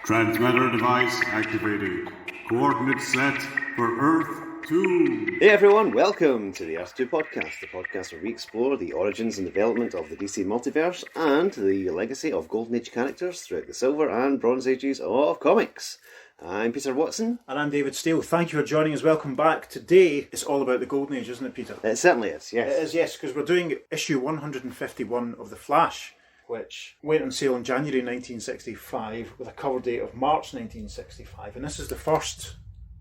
Transmitter device activated. Coordinates set for Earth 2. Hey everyone, welcome to the Earth 2 podcast, the podcast where we explore the origins and development of the DC multiverse and the legacy of Golden Age characters throughout the Silver and Bronze Ages of comics. I'm Peter Watson. And I'm David Steele. Thank you for joining us. Welcome back. Today, it's all about the Golden Age, isn't it, Peter? It certainly is, yes. It is, yes, because we're doing issue 151 of The Flash, which went on sale in January 1965 with a cover date of March 1965. And this is the first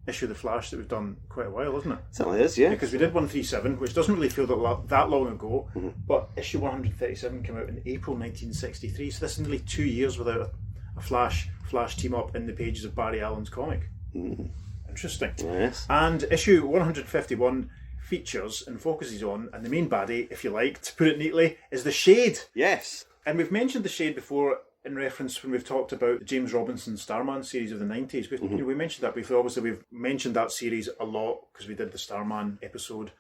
issue of The Flash that we've done quite a while, isn't it? It certainly is, yeah. Because we did 137, which doesn't really feel that long ago, but issue 137 came out in April 1963, so this is nearly 2 years without a Flash team up in the pages of Barry Allen's comic. Interesting. Yes. And issue 151 features and focuses on, and the main baddie, if you like, to put it neatly, is the Shade. Yes. And we've mentioned the Shade before in reference when we've talked about the James Robinson Starman series of the 90s. We mentioned that before. Obviously, we've mentioned that series a lot because we did the Starman episode.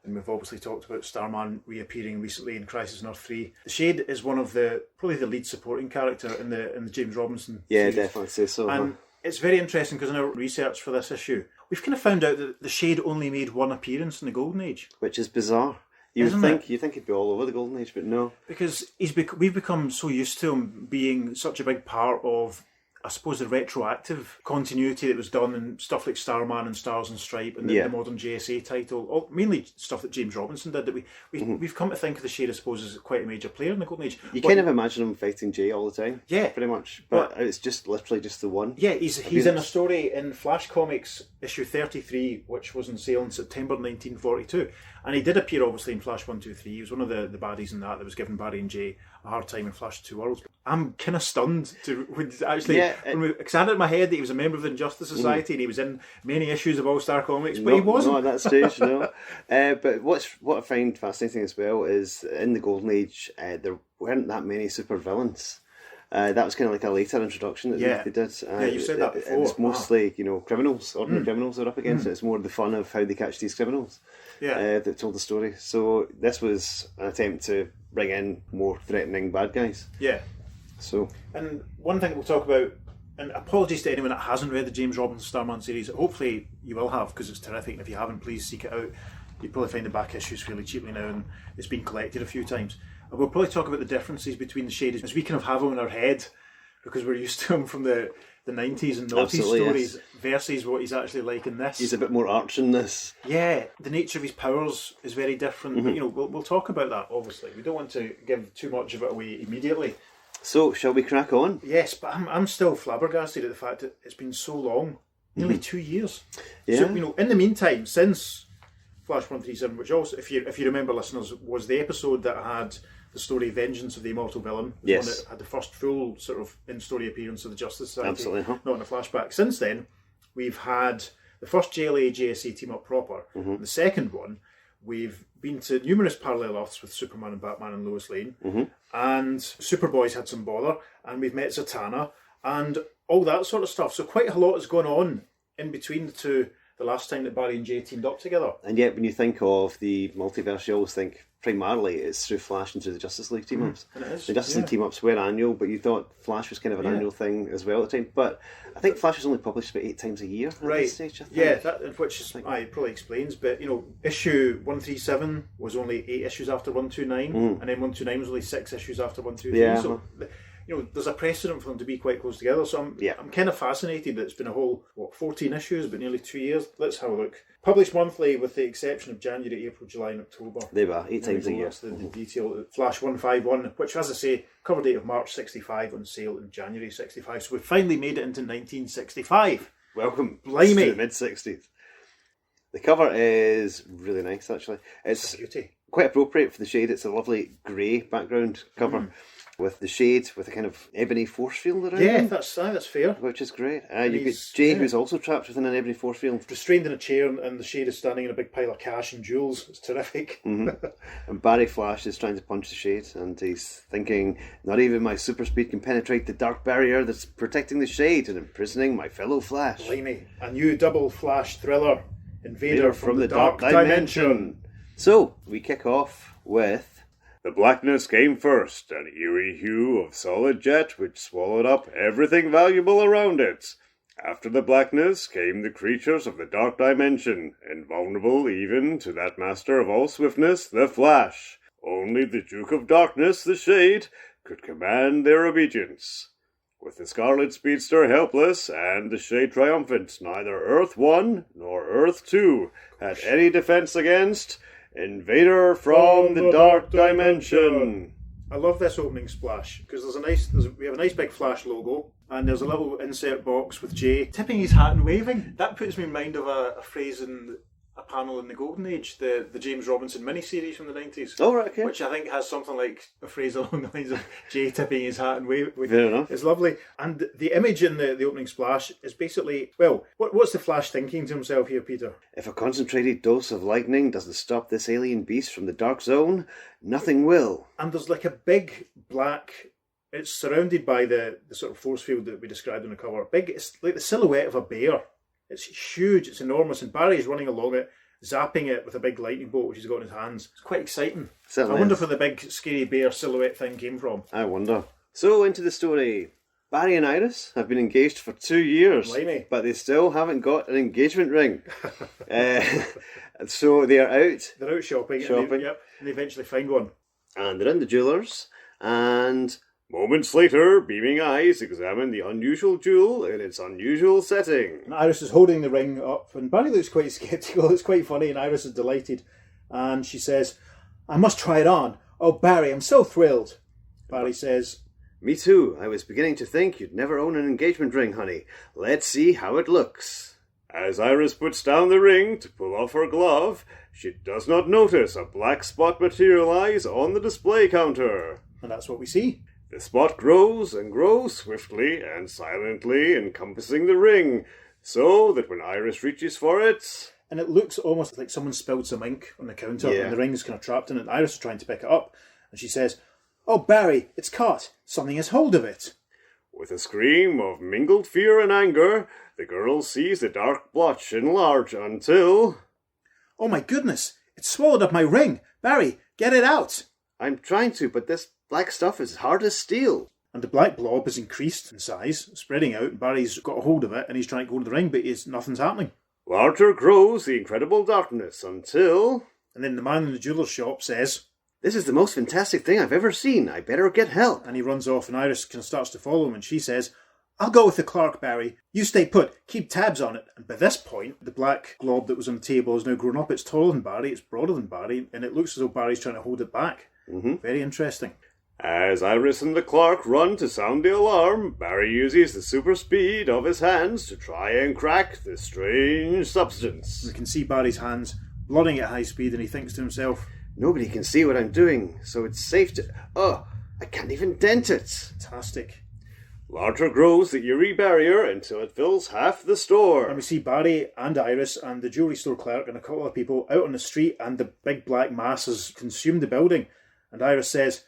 And we've obviously talked about Starman reappearing recently in Crisis on Earth 3. The Shade is one of probably the lead supporting character in the James Robinson series. Yeah, definitely say so. And it's very interesting because in our research for this issue, we've kind of found out that the Shade only made one appearance in the Golden Age. Which is bizarre. You'd think he'd be all over the Golden Age, but no. Because we've become so used to him being such a big part of, I suppose, the retroactive continuity that was done in stuff like Starman and Stars and Stripe and the modern JSA title, mainly stuff that James Robinson did, that we've come to think of the Shade, I suppose, as quite a major player in the Golden Age. You kind of imagine him fighting Jay all the time. Yeah. Pretty much. But it's just literally just the one. Yeah, he's in a story in Flash Comics issue 33, which was on sale in September 1942. And he did appear, obviously, in Flash 123. He was one of the baddies in that was giving Barry and Jay a hard time in Flash 2 Worlds. I'm kind of stunned because I had it in my head that he was a member of the Injustice Society and he was in many issues of All-Star Comics, but he wasn't. Not at that stage, no. But what I find fascinating as well is in the Golden Age, there weren't that many supervillains. That was kind of like a later introduction that they did. You said that before. It was mostly, criminals, ordinary criminals they're up against. It's more the fun of how they catch these criminals that told the story. So this was an attempt to bring in more threatening bad guys. Yeah. So. And one thing we'll talk about, and apologies to anyone that hasn't read the James Robinson Starman series, hopefully you will have because it's terrific, and if you haven't, please seek it out. You'll probably find the back issues fairly cheaply now, and it's been collected a few times. And we'll probably talk about the differences between the Shade, as we kind of have him in our head because we're used to him from the 90s and noughties stories versus what he's actually like in this. He's a bit more arch in this. Yeah, the nature of his powers is very different. But, we'll talk about that, obviously. We don't want to give too much of it away immediately. So, shall we crack on? Yes, but I'm still flabbergasted at the fact that it's been so long, nearly 2 years. Yeah. So, in the meantime, since Flash 137, which also, if you remember, listeners, was the episode that had the story Vengeance of the Immortal Villain. Yes. One that had the first full sort of in-story appearance of the Justice Society. Absolutely. Not in a flashback. Since then, we've had the first JLA JSA team up proper. The second one, we've been to numerous parallel Earths with Superman and Batman and Lois Lane. And Superboy's had some bother. And we've met Zatanna and all that sort of stuff. So quite a lot has gone on in between the last time that Barry and Jay teamed up together. And yet, when you think of the multiverse, you always think primarily it's through Flash and through the Justice League team-ups. The Justice League team-ups were annual, but you thought Flash was kind of an annual thing as well at the time. But I think Flash was only published about 8 times a year at this stage, I think. Yeah, which is, it probably explains. But, issue 137 was only 8 issues after 129, and then 129 was only 6 issues after 123. Yeah. So, there's a precedent for them to be quite close together. So I'm kind of fascinated that it's been a whole, 14 issues, but nearly 2 years. Let's have a look. Published monthly with the exception of January, April, July and October. They were, 8 times a year. That's the detail. Flash 151, which, as I say, cover date of March 65, on sale in January 65. So we finally made it into 1965. Welcome Blimey. to the mid-60s. The cover is really nice, actually. It's beauty. Quite appropriate for the Shade. It's a lovely grey background cover. With the Shade, with a kind of ebony force field around him. That's fair. Which is great. You've got Jay, who's also trapped within an ebony force field. Restrained in a chair, and the Shade is standing in a big pile of cash and jewels. It's terrific. And Barry Flash is trying to punch the Shade, and he's thinking, not even my super speed can penetrate the dark barrier that's protecting the Shade and imprisoning my fellow Flash. Blimey. A new double Flash thriller, Invader from the Dark Dimension. So, we kick off with The blackness came first, an eerie hue of solid jet which swallowed up everything valuable around it. After the blackness came the creatures of the dark dimension, invulnerable even to that master of all swiftness, the Flash. Only the Duke of Darkness, the Shade, could command their obedience. With the Scarlet Speedster helpless and the Shade triumphant, neither Earth 1 nor Earth 2 had any defense against Invader from the Dark Dimension. I love this opening splash because we have a nice big Flash logo, and there's a little insert box with Jay tipping his hat and waving. That puts me in mind of a phrase in a panel in the Golden Age, the James Robinson miniseries from the 90s. Oh, right, okay. Which I think has something like a phrase along the lines of Jay tipping his hat and waving. Fair enough. It's lovely. And the image in the opening splash is basically, well, what's the Flash thinking to himself here, Peter? If a concentrated dose of lightning doesn't stop this alien beast from the dark zone, nothing will. And there's like a big black... It's surrounded by the sort of force field that we described on the cover. It's like the silhouette of a bear. It's huge, it's enormous, and Barry's running along it, zapping it with a big lightning bolt which he's got in his hands. It's quite exciting. Certainly I wonder is. where the big scary bear silhouette thing came from. I wonder. So, into the story. Barry and Iris have been engaged for 2 years, Blimey. but they still haven't got an engagement ring. So they are out, They're out shopping. Shopping. And they eventually find one. and they're in the jewellers, and Moments later, beaming eyes examine the unusual jewel in its unusual setting. And Iris is holding the ring up, and Barry looks quite sceptical. It's quite funny, and Iris is delighted. And she says, "I must try it on. Oh, Barry, I'm so thrilled." Barry says, me too. I was beginning to think you'd never own an engagement ring, honey. Let's see how it looks. As Iris puts down the ring to pull off her glove, she does not notice a black spot materialize on the display counter. and that's what we see. The spot grows and grows swiftly and silently, encompassing the ring, so that when Iris reaches for it... And it looks almost like someone spilled some ink on the counter, Yeah. and the ring's kind of trapped in it. And Iris is trying to pick it up, and she says, "Oh, Barry, it's caught. Something has hold of it." With a scream of mingled fear and anger, the girl sees the dark blotch enlarge until... "Oh my goodness, it's swallowed up my ring. Barry, get it out." I'm trying to, but this black stuff is hard as steel. And the black blob has increased in size, spreading out, and Barry's got a hold of it, and he's trying to hold the ring, but nothing's happening. Larger grows the incredible darkness until... And then the man in the jeweller's shop says, This is the most fantastic thing I've ever seen. I better get help. and he runs off, and Iris kind of starts to follow him, and she says, "I'll go with the Clark, Barry. You stay put. Keep tabs on it." And by this point, the black glob that was on the table has now grown up. It's taller than Barry, it's broader than Barry, and it looks as though Barry's trying to hold it back. Very interesting. As Iris and the Clark run to sound the alarm, Barry uses the super speed of his hands to try and crack the strange substance. We can see Barry's hands blooding at high speed, and he thinks to himself, Nobody can see what I'm doing, so it's safe to... Oh, I can't even dent it. fantastic. Larger grows the eerie barrier until it fills half the store. And we see Barry and Iris and the jewellery store clerk and a couple of people out on the street, and the big black mass has consumed the building. And Iris says,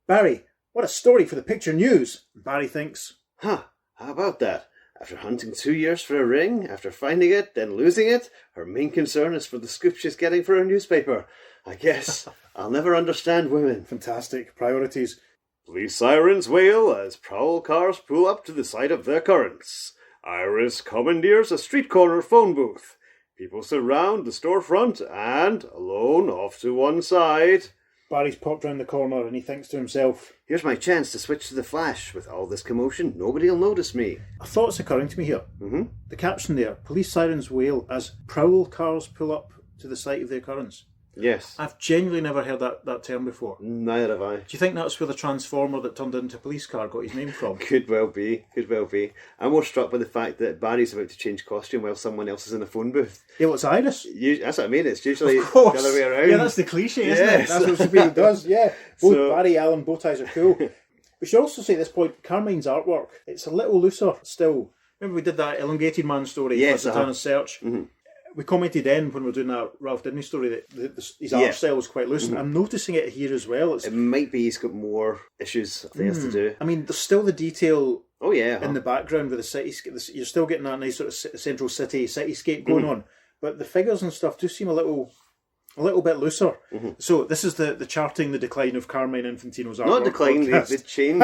"Barry, what a story for the picture news." And Barry thinks, Huh, how about that? After hunting 2 years for a ring, after finding it, then losing it, her main concern is for the scoop she's getting for her newspaper. I guess I'll never understand women. fantastic, priorities. Police sirens wail as prowl cars pull up to the site of the occurrence. Iris commandeers a street corner phone booth. People surround the storefront and, alone off to one side... Barry's popped round the corner, and he thinks to himself, Here's my chance to switch to the Flash. With all this commotion, nobody'll notice me. a thought's occurring to me here. Mm-hmm. The caption there, police sirens wail as prowl cars pull up to the site of the occurrence. Yes. I've genuinely never heard that term before. Do Neither have I. you think that's where the transformer that turned into a police car got his name from? Could well be. Could well be. I'm more struck by the fact that Barry's about to change costume while someone else is in a phone booth. Yeah, well, it's Iris. That's what I mean. It's usually Of course. the other way around. Yeah, that's the cliche, isn't it? Yes. That's what Superhero does, yeah. Both So- Barry, Allen, bow ties are cool. We should also say at this point, Carmine's artwork, it's a little looser still. Remember we did that Elongated Man story? Yes, Return and Search? Mm-hmm. We commented then when we were doing that Ralph Dibny story that his art style was quite loose. And I'm noticing it here as well. It might be he's got more issues, things to do. I mean, there's still the detail Oh, yeah. in the background with the cityscape. You're still getting that nice sort of central cityscape going on. But the figures and stuff do seem a little a little bit looser. So this is the charting the decline of Carmine Infantino's artwork. Not decline, the change.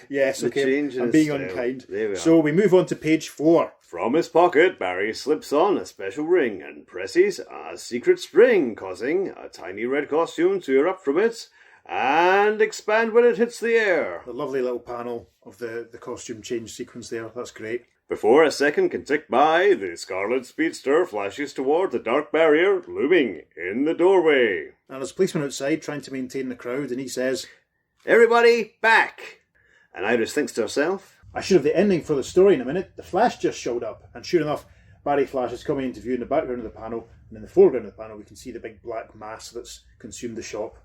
Yes, The okay. change in I'm his being style. unkind. There we are. So we move on to page 4. From his pocket, Barry slips on a special ring and presses a secret spring, causing a tiny red costume to erupt from it and expand when it hits the air. The lovely little panel of the costume change sequence there. That's great. Before a second can tick by, the Scarlet Speedster flashes toward the dark barrier looming in the doorway. And there's a policeman outside trying to maintain the crowd, and he says, Everybody, back! And Iris thinks to herself, I should have the ending for the story in a minute. The Flash just showed up. And sure enough, Barry Flash is coming into view in the background of the panel, and in the foreground of the panel we can see the big black mass that's consumed the shop.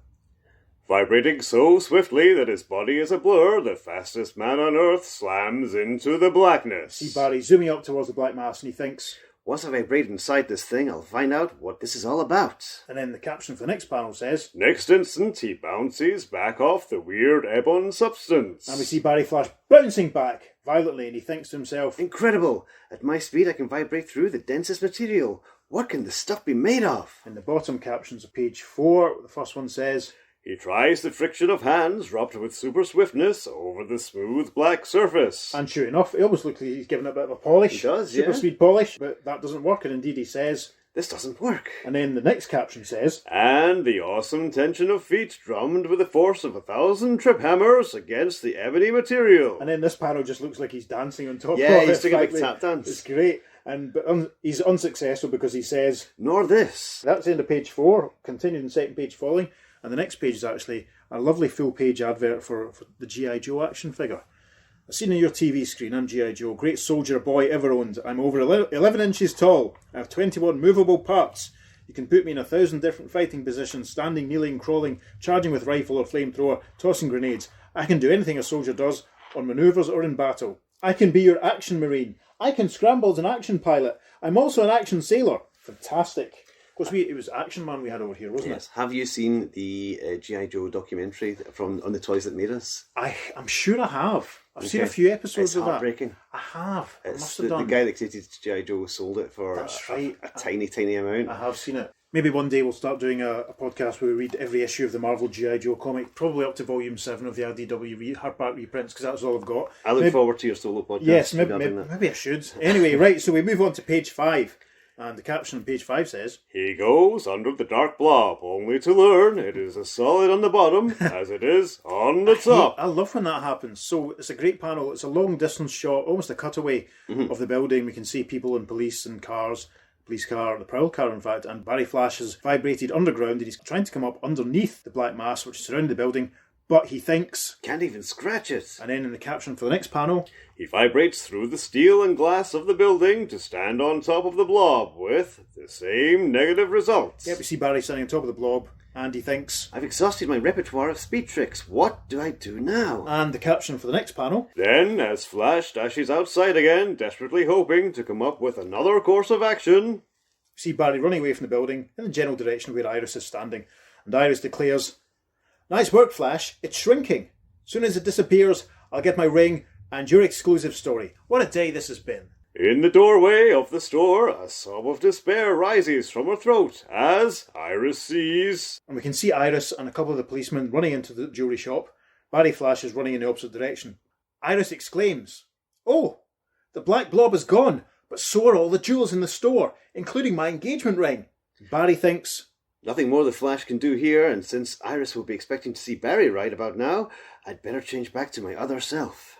Vibrating so swiftly that his body is a blur, the fastest man on Earth slams into the blackness. See Barry zooming up towards the black mass, and he thinks, once I vibrate inside this thing, I'll find out what this is all about. and then the caption for the next panel says, Next instant, he bounces back off the weird ebon substance. and we see Barry Flash bouncing back violently, and he thinks to himself, Incredible! At my speed I can vibrate through the densest material. What can this stuff be made of? in the bottom captions of page 4, the first one says, He tries the friction of hands rubbed with super swiftness over the smooth black surface. and sure enough, it almost looks like he's giving it a bit of a polish. He does, Super yeah. speed polish, but that doesn't work, and indeed he says, This doesn't work. and then the next caption says, And the awesome tension of feet drummed with the force of 1,000 trip hammers against the ebony material. and then this panel just looks like he's dancing on top Yeah, of he's it. doing a big frankly. tap dance. It's great, but he's unsuccessful because he says, Nor this. that's the end of page 4, continuing the second page following, and the next page is actually a lovely full-page advert for the G.I. Joe action figure. I've seen on your TV screen, I'm G.I. Joe, great soldier boy ever owned. I'm over 11 inches tall. I have 21 movable parts. You can put me in 1,000 different fighting positions, standing, kneeling, crawling, charging with rifle or flamethrower, tossing grenades. I can do anything a soldier does, on manoeuvres or in battle. I can be your action marine. I can scramble as an action pilot. I'm also an action sailor. Fantastic. Of course, it was Action Man we had over here, wasn't Yes. Have you seen the G.I. Joe documentary on the toys that made us? it? I'm sure I have. I've seen a Okay. few episodes It's of that. heartbreaking. I have. I It's must the, have the done. guy that created G.I. Joe sold it for That's right. a tiny amount. I have seen it. Maybe one day we'll start doing a podcast where we read every issue of the Marvel G.I. Joe comic, probably up to volume 7 of the IDW hardback reprints, because that's all I've got. I look Maybe- forward to your solo podcast. Yes, regarding that. maybe I should. Anyway, right, so we move on to page 5. And the caption on page 5 says, He goes under the dark blob, only to learn it is as solid on the bottom as it is on the top. I love when that happens. So it's a great panel. It's a long distance shot, almost a cutaway of the building. We can see people and police and cars, police car, the prowl car in fact, and Barry Flash has vibrated underground and he's trying to come up underneath the black mass which is surrounding the building, but he thinks, Can't even scratch it. and then in the caption for the next panel, He vibrates through the steel and glass of the building to stand on top of the blob with the same negative results. we see Barry standing on top of the blob, and he thinks, I've exhausted my repertoire of speed tricks. What do I do now? and the caption for the next panel, Then, as Flash dashes outside again, desperately hoping to come up with another course of action, we see Barry running away from the building in the general direction where Iris is standing, and Iris declares, Nice work, Flash. It's shrinking. Soon as it disappears, I'll get my ring and your exclusive story. What a day this has been. in the doorway of the store, a sob of despair rises from her throat as Iris sees. And we can see Iris and a couple of the policemen running into the jewellery shop. Barry Flash is running in the opposite direction. Iris exclaims, Oh, the black blob is gone, but so are all the jewels in the store, including my engagement ring. Barry thinks, Nothing more the Flash can do here, and since Iris will be expecting to see Barry right about now, I'd better change back to my other self.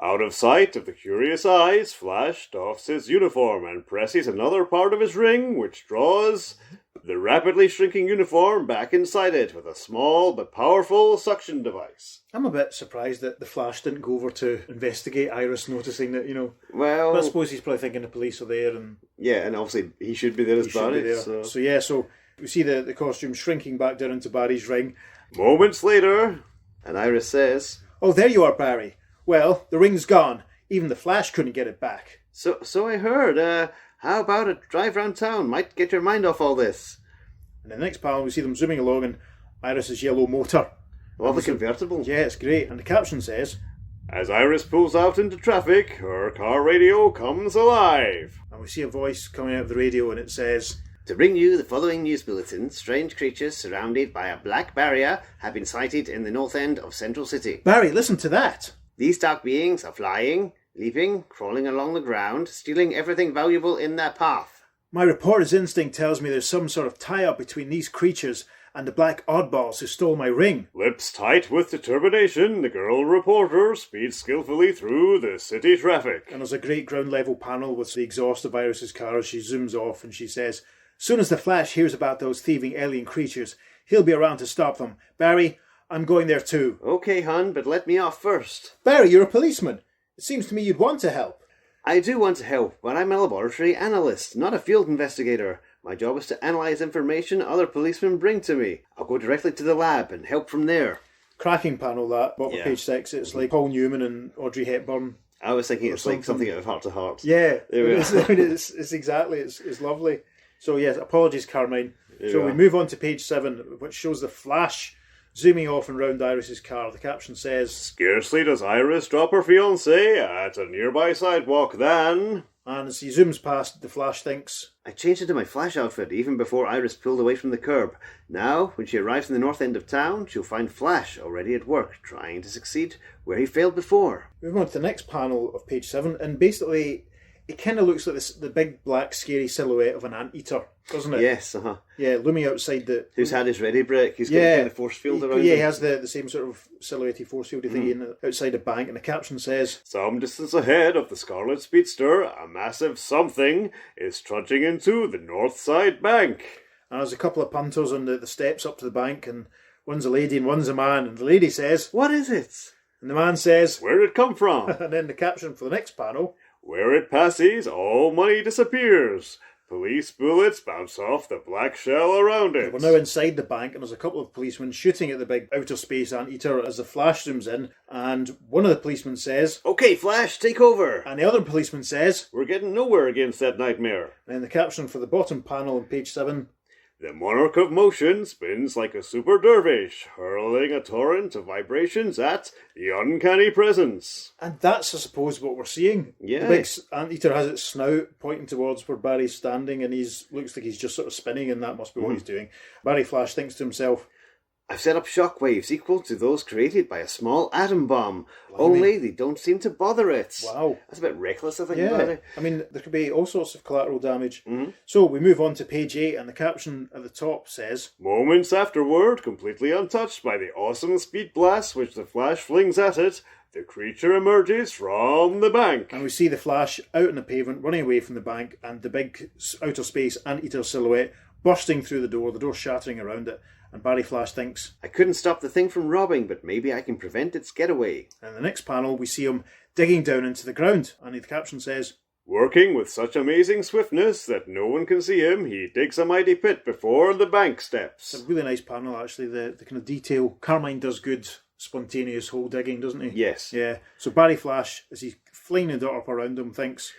Out of sight of the curious eyes, Flash doffs his uniform and presses another part of his ring, which draws the rapidly shrinking uniform back inside it with a small but powerful suction device. I'm a bit surprised that the Flash didn't go over to investigate Iris, noticing that, Well, but I suppose he's probably thinking the police are there and yeah, and obviously he should be there as he should be Barry. there. So. So we see the costume shrinking back down into Barry's ring. Moments later, And Iris says, Oh, there you are, Barry. Well, the ring's gone. Even the Flash couldn't get it back. So I heard. How about a drive round town? Might get your mind off all this. And in the next panel, we see them zooming along in Iris's yellow motor. Well, the convertible. Yeah, it's great. And the caption says, as Iris pulls out into traffic, her car radio comes alive. and we see a voice coming out of the radio and it says, To bring you the following news bulletin, strange creatures surrounded by a black barrier have been sighted in the north end of Central City. Barry, listen to that. These dark beings are flying, leaping, crawling along the ground, stealing everything valuable in their path. My reporter's instinct tells me there's some sort of tie-up between these creatures and the black oddballs who stole my ring. Lips tight with determination, the girl reporter speeds skillfully through the city traffic. And there's a great ground-level panel with the exhaust of Iris's car as she zooms off and she says, "Soon as the Flash hears about those thieving alien creatures, he'll be around to stop them. Barry, I'm going there too." Okay, hon, but let me off first. Barry, you're a policeman. It seems to me you'd want to help. I do want to help, but I'm a laboratory analyst, not a field investigator. My job is to analyse information other policemen bring to me. I'll go directly to the lab and help from there. Cracking panel, that. Bottom of page 6. It's like Paul Newman and Audrey Hepburn. I was thinking it's like something out of Heart to Heart. Yeah, There we are. it's exactly. It's lovely. So yes, apologies, Carmine. So we move on to page 7, which shows the Flash zooming off and round Iris's car. The caption says, Scarcely does Iris drop her fiancé at a nearby sidewalk than... and as he zooms past, the Flash thinks, I changed into my Flash outfit even before Iris pulled away from the curb. Now, when she arrives in the north end of town, she'll find Flash already at work, trying to succeed where he failed before. Move on to the next panel of page 7, and basically it kind of looks like the big black scary silhouette of an anteater, doesn't it? Yes, Yeah, looming outside the... Who's had his ready break? He's got a kind of force field around him. Yeah, he has the same sort of silhouette force field thing outside a bank, and the caption says, Some distance ahead of the Scarlet Speedster, a massive something is trudging into the North Side Bank. and there's a couple of punters on the steps up to the bank, and one's a lady and one's a man, and the lady says, What is it? And the man says, Where'd it come from? and then the caption for the next panel, Where it passes, all money disappears. Police bullets bounce off the black shell around it. we're now inside the bank, and there's a couple of policemen shooting at the big outer space anteater as the Flash zooms in, and one of the policemen says, Okay, Flash, take over. and the other policeman says, We're getting nowhere against that nightmare. and then the caption for the bottom panel on page 7, The monarch of motion spins like a super dervish, hurling a torrent of vibrations at the uncanny presence. and that's, I suppose, what we're seeing. Yeah. The big anteater has its snout pointing towards where Barry's standing, and looks like he's just sort of spinning, and that must be what he's doing. Barry Flash thinks to himself, I've set up shockwaves equal to those created by a small atom bomb. Only they don't seem to bother it. wow. That's a bit reckless, I think, about Yeah, it. I mean, there could be all sorts of collateral damage. So we move on to page 8, and the caption at the top says, Moments afterward, completely untouched by the awesome speed blast which the Flash flings at it, the creature emerges from the bank. and we see the Flash out on the pavement, running away from the bank, and the big outer space anteater silhouette bursting through the door shattering around it. And Barry Flash thinks, I couldn't stop the thing from robbing, but maybe I can prevent its getaway. and in the next panel we see him digging down into the ground, and the caption says, Working with such amazing swiftness that no one can see him, he digs a mighty pit before the bank steps. it's a really nice panel actually, the kind of detail. Carmine does good spontaneous hole digging, doesn't he? Yes. Yeah, so Barry Flash, as he's flinging the dirt up around him, thinks,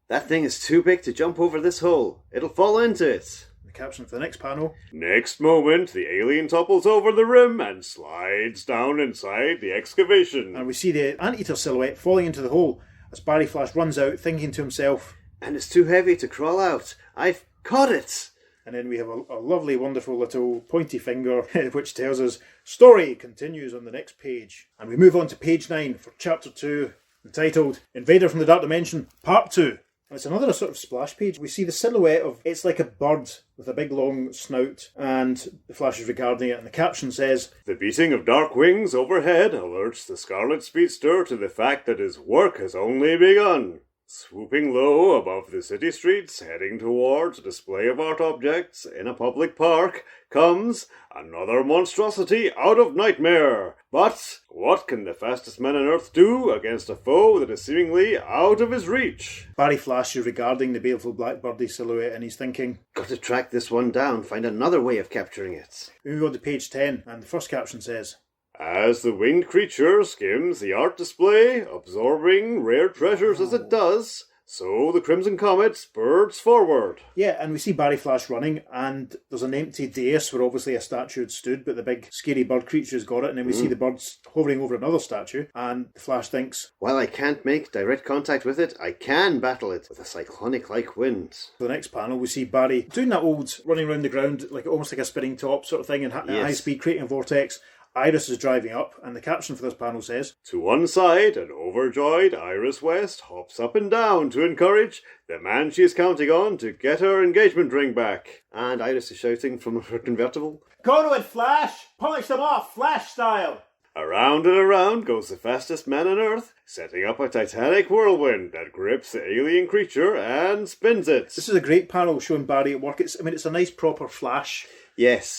That thing is too big to jump over this hole. It'll fall into it. the caption for the next panel, Next moment, the alien topples over the rim and slides down inside the excavation. and we see the anteater silhouette falling into the hole as Barry Flash runs out, thinking to himself, And it's too heavy to crawl out. I've caught it. and then we have a lovely, wonderful little pointy finger which tells us, story continues on the next page. And we move on to page 9 for chapter 2, entitled Invader from the Dark Dimension, Part 2. And it's another sort of splash page. We see the silhouette of, it's like a bird with a big long snout, and the Flash is regarding it, and the caption says, The beating of dark wings overhead alerts the Scarlet Speedster to the fact that his work has only begun. Swooping low above the city streets, heading towards a display of art objects in a public park, comes another monstrosity out of nightmare. But what can the fastest man on Earth do against a foe that is seemingly out of his reach? Barry Flash is regarding the baleful blackbirdie silhouette, and he's thinking, Got to track this one down, find another way of capturing it. we move on to page 10, and the first caption says, As the winged creature skims the art display, absorbing rare treasures as it does, So the Crimson Comet spurts forward. Yeah, and we see Barry Flash running, and there's an empty dais where obviously a statue had stood, but the big scary bird creature's got it, and then we see the birds hovering over another statue, and the Flash thinks, while I can't make direct contact with it, I can battle it with a cyclonic-like wind. For the next panel, we see Barry doing that old running around the ground, like almost like a spinning top sort of thing, and at high speed, creating a vortex. Iris is driving up, and the caption for this panel says, To one side, an overjoyed Iris West hops up and down to encourage the man she is counting on to get her engagement ring back. And Iris is shouting from her convertible, Go to it, Flash! Polish them off, Flash style! Around and around goes the fastest man on Earth, setting up a titanic whirlwind that grips the alien creature and spins it. This is a great panel showing Barry at work. It's a nice proper Flash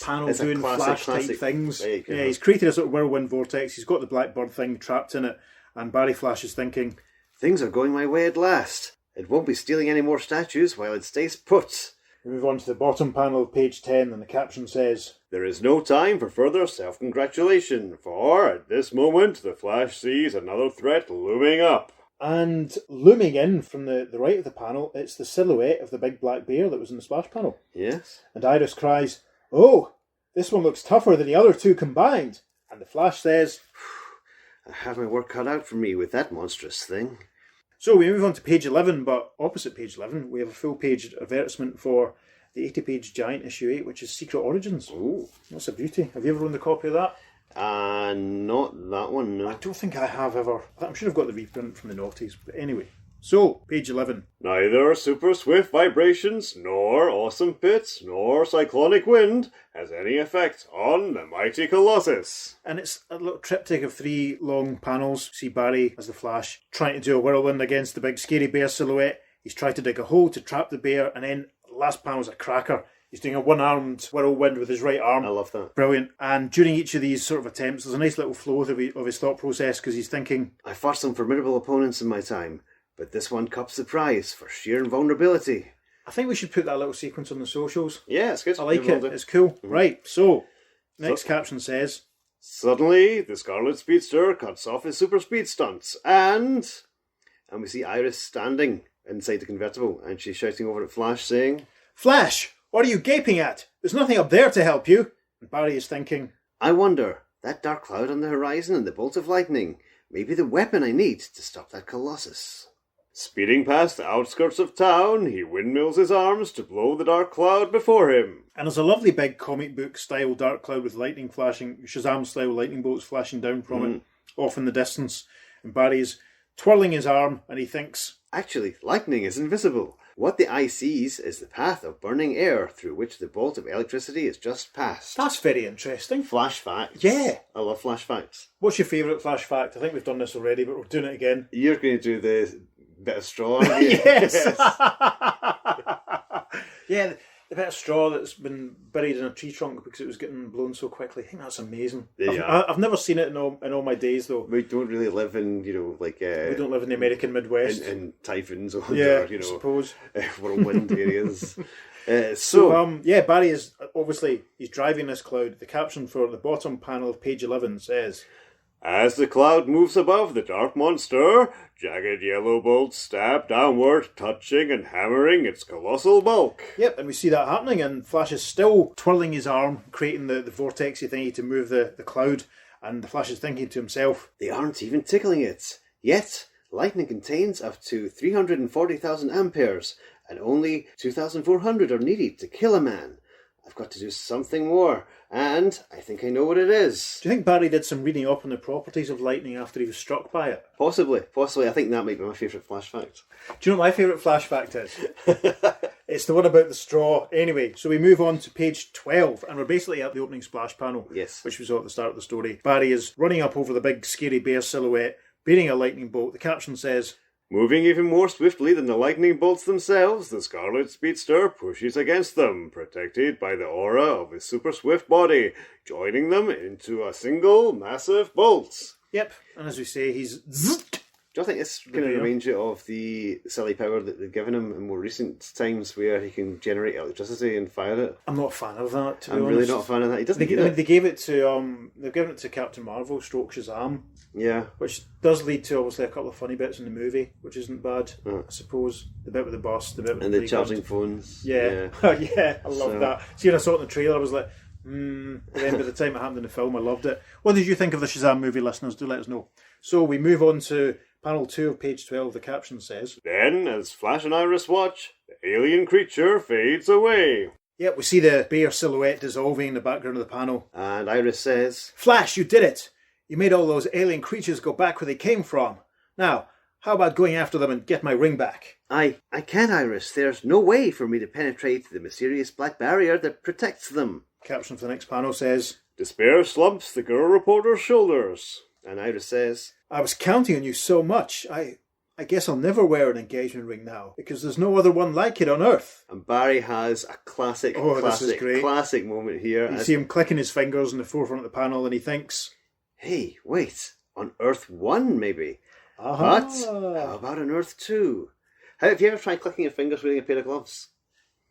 panel it's doing Flash type things. Yeah, he's created a sort of whirlwind vortex. He's got the Blackbird thing trapped in it, and Barry Flash is thinking, things are going my way at last. It won't be stealing any more statues while it stays put. We move on to the bottom panel of page 10, and the caption says, There is no time for further self-congratulation, for at this moment the Flash sees another threat looming up. And looming in from the right of the panel, it's the silhouette of the big black bear that was in the splash panel. Yes. And Iris cries, Oh, this one looks tougher than the other two combined. And the Flash says, I have my work cut out for me with that monstrous thing. So we move on to page 11, but opposite page 11, we have a full-page advertisement for the 80-page Giant issue 8, which is Secret Origins. Ooh. That's a beauty. Have you ever owned a copy of that? Not that one, no. I don't think I have ever. I'm sure I've got the reprint from the noughties, but anyway. So, page 11. Neither super swift vibrations, nor awesome pits, nor cyclonic wind has any effect on the mighty Colossus. And it's a little triptych of 3 long panels. See Barry as the Flash trying to do a whirlwind against the big scary bear silhouette. He's trying to dig a hole to trap the bear, and then the last panel's a cracker. He's doing a one-armed whirlwind with his right arm. I love that. Brilliant. And during each of these sort of attempts, there's a nice little flow of his thought process, because he's thinking, I fought some formidable opponents in my time, but this one cups the prize for sheer invulnerability. I think we should put that little sequence on the socials. Yeah, it's good. I like it. It's cool. Mm-hmm. Right, so, next caption says, Suddenly, the Scarlet Speedster cuts off his super speed stunts, and we see Iris standing inside the convertible, and she's shouting over at Flash, saying, Flash, what are you gaping at? There's nothing up there to help you. And Barry is thinking, I wonder, that dark cloud on the horizon and the bolt of lightning may be the weapon I need to stop that Colossus. Speeding past the outskirts of town, he windmills his arms to blow the dark cloud before him. And there's a lovely big comic book style dark cloud with lightning flashing, Shazam style lightning bolts flashing down from it, off in the distance. And Barry's twirling his arm, and he thinks, actually, lightning is invisible. What the eye sees is the path of burning air through which the bolt of electricity is just passed. That's very interesting. Flash facts. Yeah. I love flash facts. What's your favourite flash fact? I think we've done this already, but we're doing it again. You're going to do the bit of straw, aren't you? Yes! Yeah, the bit of straw that's been buried in a tree trunk because it was getting blown so quickly. I think that's amazing. I've never seen it in all my days, though. We don't really live in, we don't live in the American Midwest. In typhoon zones or, I suppose. Whirlwind areas. Barry is, obviously, he's driving this cloud. The caption for the bottom panel of page 11 says, As the cloud moves above the dark monster, jagged yellow bolts stab downward, touching and hammering its colossal bulk. Yep, and we see that happening, and Flash is still twirling his arm, creating the vortexy thingy to move the cloud, and the Flash is thinking to himself, they aren't even tickling it. Yet, lightning contains up to 340,000 amperes, and only 2,400 are needed to kill a man. I've got to do something more, and I think I know what it is. Do you think Barry did some reading up on the properties of lightning after he was struck by it? Possibly. I think that might be my favourite flash fact. Do you know what my favourite flash fact is? It's the one about the straw. Anyway, so we move on to page 12, and we're basically at the opening splash panel, yes, which we saw at the start of the story. Barry is running up over the big scary bear silhouette, beating a lightning bolt. The caption says, Moving even more swiftly than the lightning bolts themselves, the Scarlet Speedster pushes against them, protected by the aura of his super swift body, joining them into a single massive bolt. Yep, and as we say, he's zzzt Do you think this kind of reminds you of the silly power that they've given him in more recent times where he can generate electricity and fire it? I'm not a fan of that, to be honest. I'm really not a fan of that. He doesn't need it. They gave it to, they've given it to Captain Marvel, stroke Shazam. Yeah. Which does lead to, obviously, a couple of funny bits in the movie, which isn't bad, I suppose. The bit with the bus, the bit with the charging phones. Yeah. Yeah, I love that. See, when I saw it in the trailer, I was like, But then by the time it happened in the film, I loved it. What did you think of the Shazam movie, listeners? Do let us know. So we move on to panel 2 of page 12. The caption says, Then, as Flash and Iris watch, the alien creature fades away. Yep, we see the bear silhouette dissolving in the background of the panel. And Iris says, Flash, you did it! You made all those alien creatures go back where they came from. Now, how about going after them and get my ring back? I can't, Iris. There's no way for me to penetrate the mysterious black barrier that protects them. Caption for the next panel says, Despair slumps the girl reporter's shoulders. And Iris says, I was counting on you so much. I guess I'll never wear an engagement ring now, because there's no other one like it on Earth. And Barry has a classic moment here. You see him clicking his fingers in the forefront of the panel, and he thinks, hey, wait, on Earth 1 maybe. Uh-huh. But how about on Earth 2? Have you ever tried clicking your fingers wearing a pair of gloves?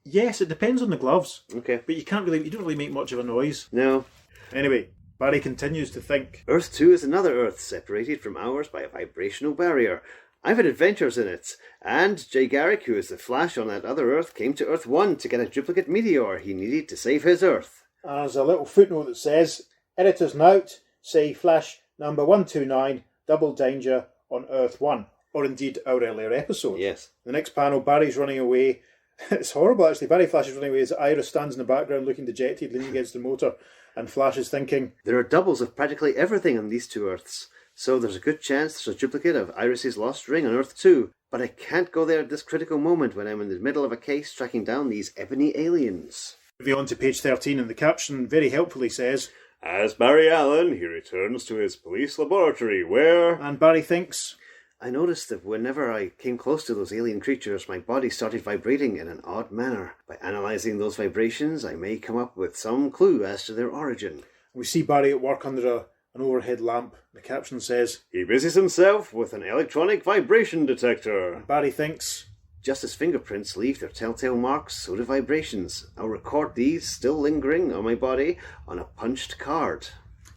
Yes, it depends on the gloves. Okay. But you don't really make much of a noise. No. Anyway, Barry continues to think. Earth 2 is another Earth separated from ours by a vibrational barrier. I've had adventures in it, and Jay Garrick, who is the Flash on that other Earth, came to Earth 1 to get a duplicate meteor he needed to save his Earth. There's a little footnote that says, Editor's note, say Flash number 129, Double Danger on Earth 1. Or indeed our earlier episode. Yes. The next panel, Barry's running away. It's horrible, actually. Barry Flash is running away as Iris stands in the background looking dejected, leaning against the motor, and Flash is thinking, there are doubles of practically everything on these two Earths, so there's a good chance there's a duplicate of Iris's lost ring on Earth 2, but I can't go there at this critical moment when I'm in the middle of a case tracking down these ebony aliens. Moving on to page 13, and the caption very helpfully says, As Barry Allen, he returns to his police laboratory where... And Barry thinks, I noticed that whenever I came close to those alien creatures, my body started vibrating in an odd manner. By analysing those vibrations, I may come up with some clue as to their origin. We see Barry at work under an overhead lamp. The caption says, He busies himself with an electronic vibration detector. And Barry thinks, just as fingerprints leave their telltale marks, so do vibrations. I'll record these, still lingering on my body, on a punched card.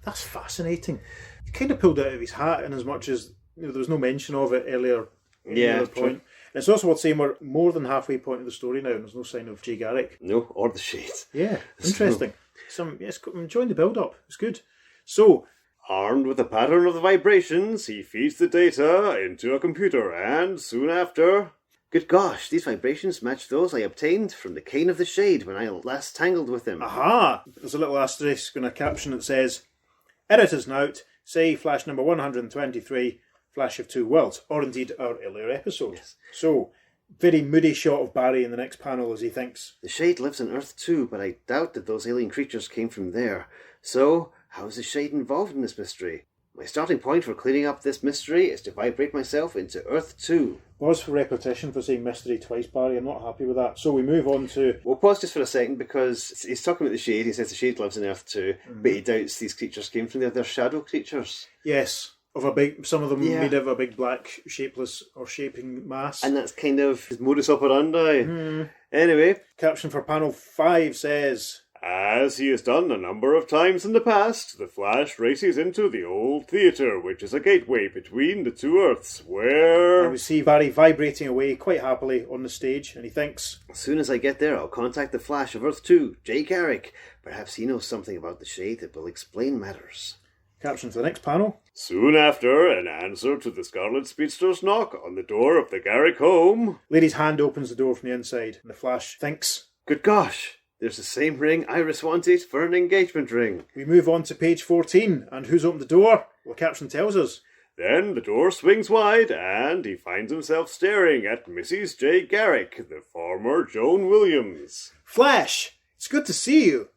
That's fascinating. He kind of pulled it out of his hat in as much as there was no mention of it earlier. Yeah, point. And it's also worth saying we're more than halfway point of the story now, and there's no sign of Jay Garrick. No, or the Shade. Yeah, interesting. Yes, I'm enjoying the build-up. It's good. So, armed with a pattern of the vibrations, he feeds the data into a computer, and soon after... Good gosh, these vibrations match those I obtained from the Cane of the Shade when I last tangled with him. Aha! There's a little asterisk and a caption that says, Editor's note, say Flash number 123, Flash of Two Worlds, or indeed our earlier episode. Yes. So, very moody shot of Barry in the next panel as he thinks, the Shade lives on Earth too, but I doubt that those alien creatures came from there. So, how is the Shade involved in this mystery? My starting point for clearing up this mystery is to vibrate myself into Earth 2. Pause for repetition for saying mystery twice, Barry. I'm not happy with that. So we move on to... We'll pause just for a second because he's talking about the Shade. He says the Shade lives on Earth 2, but he doubts these creatures came from there. They're shadow creatures. Yes. Some of them made of a big black shapeless or shaping mass. And that's kind of his modus operandi. Anyway. Caption for panel 5 says... As he has done a number of times in the past, the Flash races into the old theatre, which is a gateway between the two Earths, where... And we see Barry vibrating away quite happily on the stage, and he thinks... As soon as I get there, I'll contact the Flash of Earth 2, Jay Garrick. Perhaps he knows something about the Shade that will explain matters. Caption for the next panel. Soon after, in answer to the Scarlet Speedster's knock on the door of the Garrick home... Lady's hand opens the door from the inside, and the Flash thinks... Good gosh! There's the same ring Iris wanted for an engagement ring. We move on to page 14, and who's opened the door? Well, the caption tells us. Then the door swings wide, and he finds himself staring at Mrs. J. Garrick, the former Joan Williams. Flash! It's good to see you.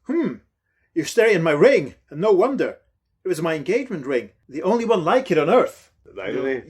You're staring at my ring, and no wonder. It was my engagement ring, the only one like it on Earth.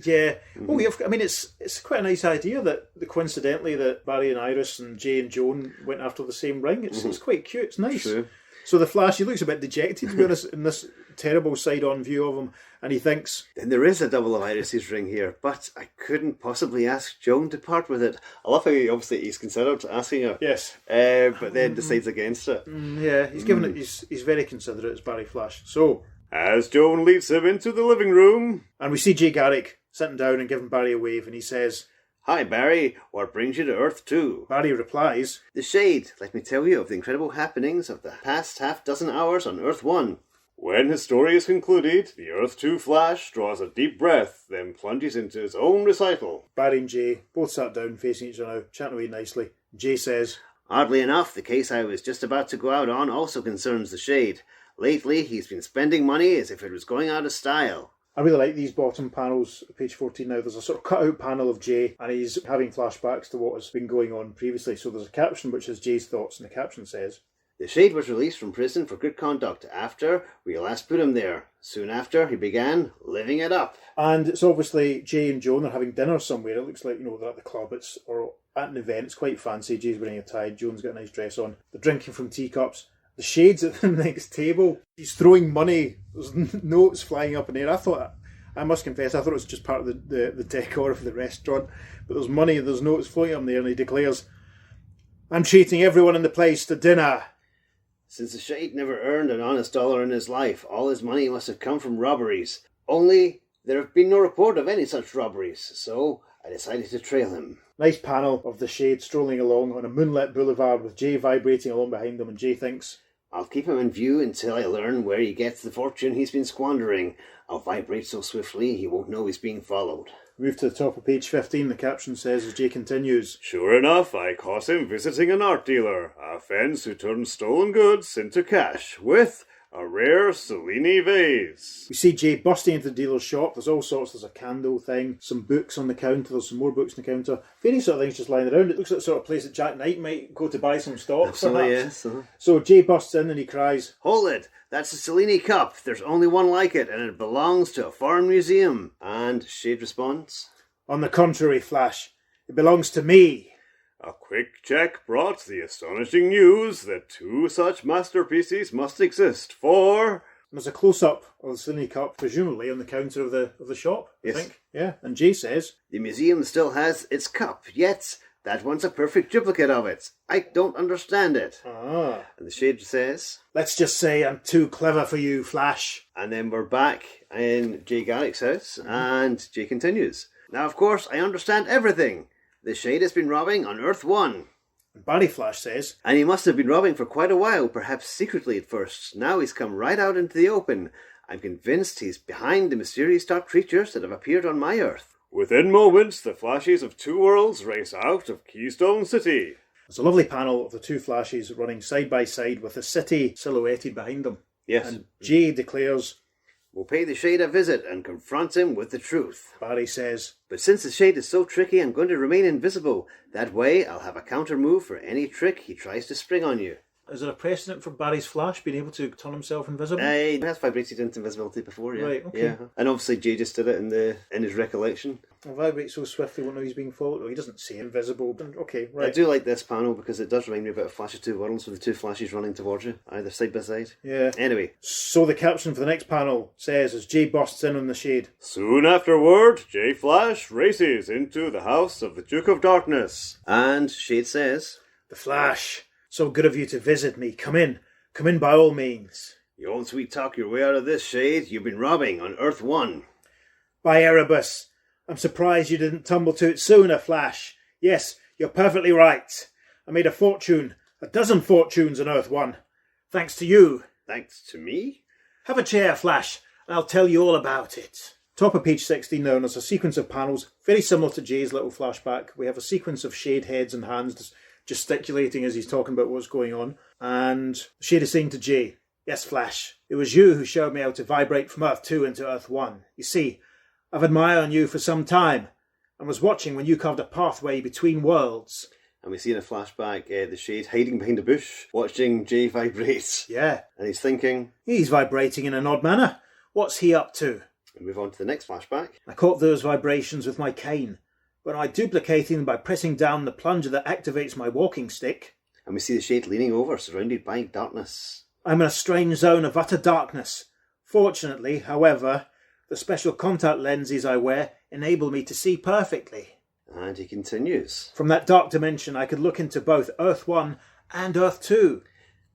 Yeah. Oh, I mean, it's quite a nice idea that coincidentally that Barry and Iris and Jay and Joan went after the same ring. It's quite cute. It's nice. True. So the Flash, he looks a bit dejected to be honest in this terrible side-on view of him, and he thinks, then there is a double of Iris's ring here, but I couldn't possibly ask Joan to part with it. I love how he's considered asking her. yes. But then decides against it. Yeah, he's given it. He's very considerate, as Barry Flash. So, As Joan leads him into the living room, and we see Jay Garrick sitting down and giving Barry a wave, and he says, Hi Barry, what brings you to Earth 2? Barry replies, The Shade, let me tell you of the incredible happenings of the past half dozen hours on Earth 1. when his story is concluded, the Earth 2 Flash draws a deep breath, then plunges into his own recital. Barry and Jay both sat down facing each other now, chatting away nicely. Jay says, Oddly enough, the case I was just about to go out on also concerns the Shade. Lately, he's been spending money as if it was going out of style. I really like these bottom panels, page 14 now. There's a sort of cut-out panel of Jay, and he's having flashbacks to what has been going on previously. So there's a caption which is Jay's thoughts, and the caption says, The Shade was released from prison for good conduct after we last put him there. Soon after, he began living it up. and it's obviously Jay and Joan are having dinner somewhere. It looks like, they're at the club, or at an event. It's quite fancy. Jay's wearing a tie, Joan's got a nice dress on. They're drinking from teacups. The Shade's at the next table. He's throwing money. There's notes flying up in the air. I must confess, I thought it was just part of the decor of the restaurant. But there's money, there's notes floating up in the air, and he declares, I'm treating everyone in the place to dinner. Since the Shade never earned an honest dollar in his life, all his money must have come from robberies. Only, there have been no report of any such robberies, so I decided to trail him. Nice panel of the Shade strolling along on a moonlit boulevard with Jay vibrating along behind them, and Jay thinks, I'll keep him in view until I learn where he gets the fortune he's been squandering. I'll vibrate so swiftly he won't know he's being followed. Move to the top of page 15, the caption says as Jay continues, Sure enough, I caught him visiting an art dealer, a fence who turned stolen goods into cash, with a rare Cellini vase. We see Jay busting into the dealer's shop. There's all sorts. There's a candle thing, some books on the counter. There's some more books on the counter. Various sort of things just lying around. It looks like the sort of place that Jack Knight might go to buy some stock. Absolutely, perhaps. yes. So Jay busts in and he cries, Hold it! That's a Cellini cup. There's only one like it, and it belongs to a foreign museum. And Shade responds, On the contrary, Flash, it belongs to me. A quick check brought the astonishing news that two such masterpieces must exist for... And there's a close-up of the Cellini cup, presumably on the counter of the shop, I Yes. think. Yeah, and Jay says, The museum still has its cup, yet that one's a perfect duplicate of it. I don't understand it. And And the Shade says, let's just say I'm too clever for you, Flash. and then we're back in Jay Garrick's house, and Jay continues. Now, of course, I understand everything. The Shade has been robbing on Earth 1. And Barry Flash says, And he must have been robbing for quite a while, perhaps secretly at first. Now he's come right out into the open. I'm convinced he's behind the mysterious dark creatures that have appeared on my Earth. Within moments, the Flashes of two worlds race out of Keystone City. there's a lovely panel of the two Flashes running side by side with the city silhouetted behind them. Yes. And Jay declares, We'll pay the Shade a visit and confront him with the truth. Barry says, But since the Shade is so tricky, I'm going to remain invisible. That way, I'll have a counter move for any trick he tries to spring on you. is there a precedent for Barry's Flash being able to turn himself invisible? He has vibrated into invisibility before, yeah. Right, okay. Yeah. And obviously Jay just did it in his recollection. He'll vibrate so swiftly won't know he's being followed. Well, he doesn't say invisible. Okay, right. I do like this panel because it does remind me about a Flash of Two Worlds with the two Flashes running towards you, either side by side. Yeah. Anyway, So the caption for the next panel says, as Jay busts in on the Shade, Soon afterward, Jay Flash races into the house of the Duke of Darkness. and Shade says, The Flash, so good of you to visit me. Come in by all means. You won't sweet talk your way out of this, Shade. You've been robbing on Earth 1. By Erebus, I'm surprised you didn't tumble to it sooner, Flash. Yes, you're perfectly right. I made a fortune, a dozen fortunes on Earth 1. Thanks to you. Thanks to me? Have a chair, Flash, and I'll tell you all about it. Top of page 16 now, and there's a sequence of panels, very similar to Jay's little flashback. We have a sequence of Shade heads and hands gesticulating as he's talking about what's going on. And Shade is saying to Jay, Yes, Flash, it was you who showed me how to vibrate from Earth 2 into Earth 1. You see, I've admired you for some time, and was watching when you carved a pathway between worlds. And we see in a flashback the Shade hiding behind a bush, watching Jay vibrate. Yeah, And he's thinking, he's vibrating in an odd manner. What's he up to? we move on to the next flashback. I caught those vibrations with my cane, but I duplicated them by pressing down the plunger that activates my walking stick. And we see the Shade leaning over, surrounded by darkness. I'm in a strange zone of utter darkness. Fortunately, however, the special contact lenses I wear enable me to see perfectly. And he continues. From that dark dimension, I could look into both Earth 1 and Earth 2.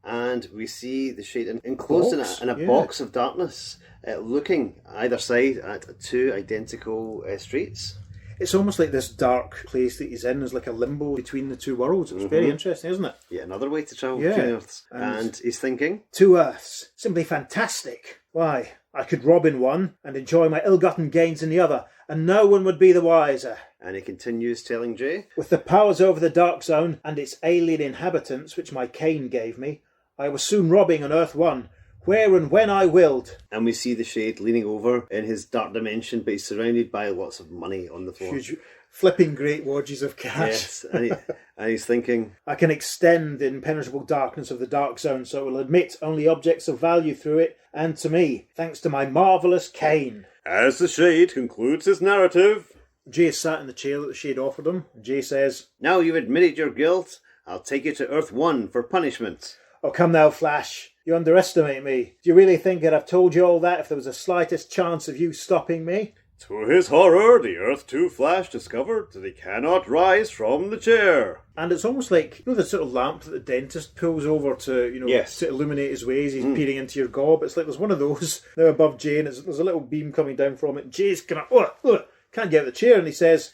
And we see the Shade enclosed in a box of darkness, looking either side at two identical streets. It's almost like this dark place that he's in is like a limbo between the two worlds. It's very interesting, isn't it? Yeah, another way to travel between Earths. And he's thinking, 2 Earths. Simply fantastic. Why, I could rob in one and enjoy my ill-gotten gains in the other, and no one would be the wiser. And he continues telling Jay, with the powers over the Dark Zone and its alien inhabitants, which my cane gave me, I was soon robbing on Earth 1, where and when I willed. And we see the Shade leaning over in his dark dimension, but he's surrounded by lots of money on the floor. Huge, flipping great wadges of cash. Yes, and he's thinking, I can extend the impenetrable darkness of the Dark Zone so it will admit only objects of value through it and to me, thanks to my marvellous cane. As the Shade concludes his narrative, Jay sat in the chair that the Shade offered him. Jay says, now you've admitted your guilt, I'll take you to Earth 1 for punishment. Oh, come now, Flash. You underestimate me. Do you really think that I've told you all that if there was the slightest chance of you stopping me? to his horror, the Earth 2 Flash discovered that he cannot rise from the chair. And it's almost like, you know, the sort of lamp that the dentist pulls over to, you know, Yes. to illuminate his way as he's peering into your gob. It's like there's one of those now above Jay, and there's a little beam coming down from it. Jay's kind of, can't get out of the chair, and he says,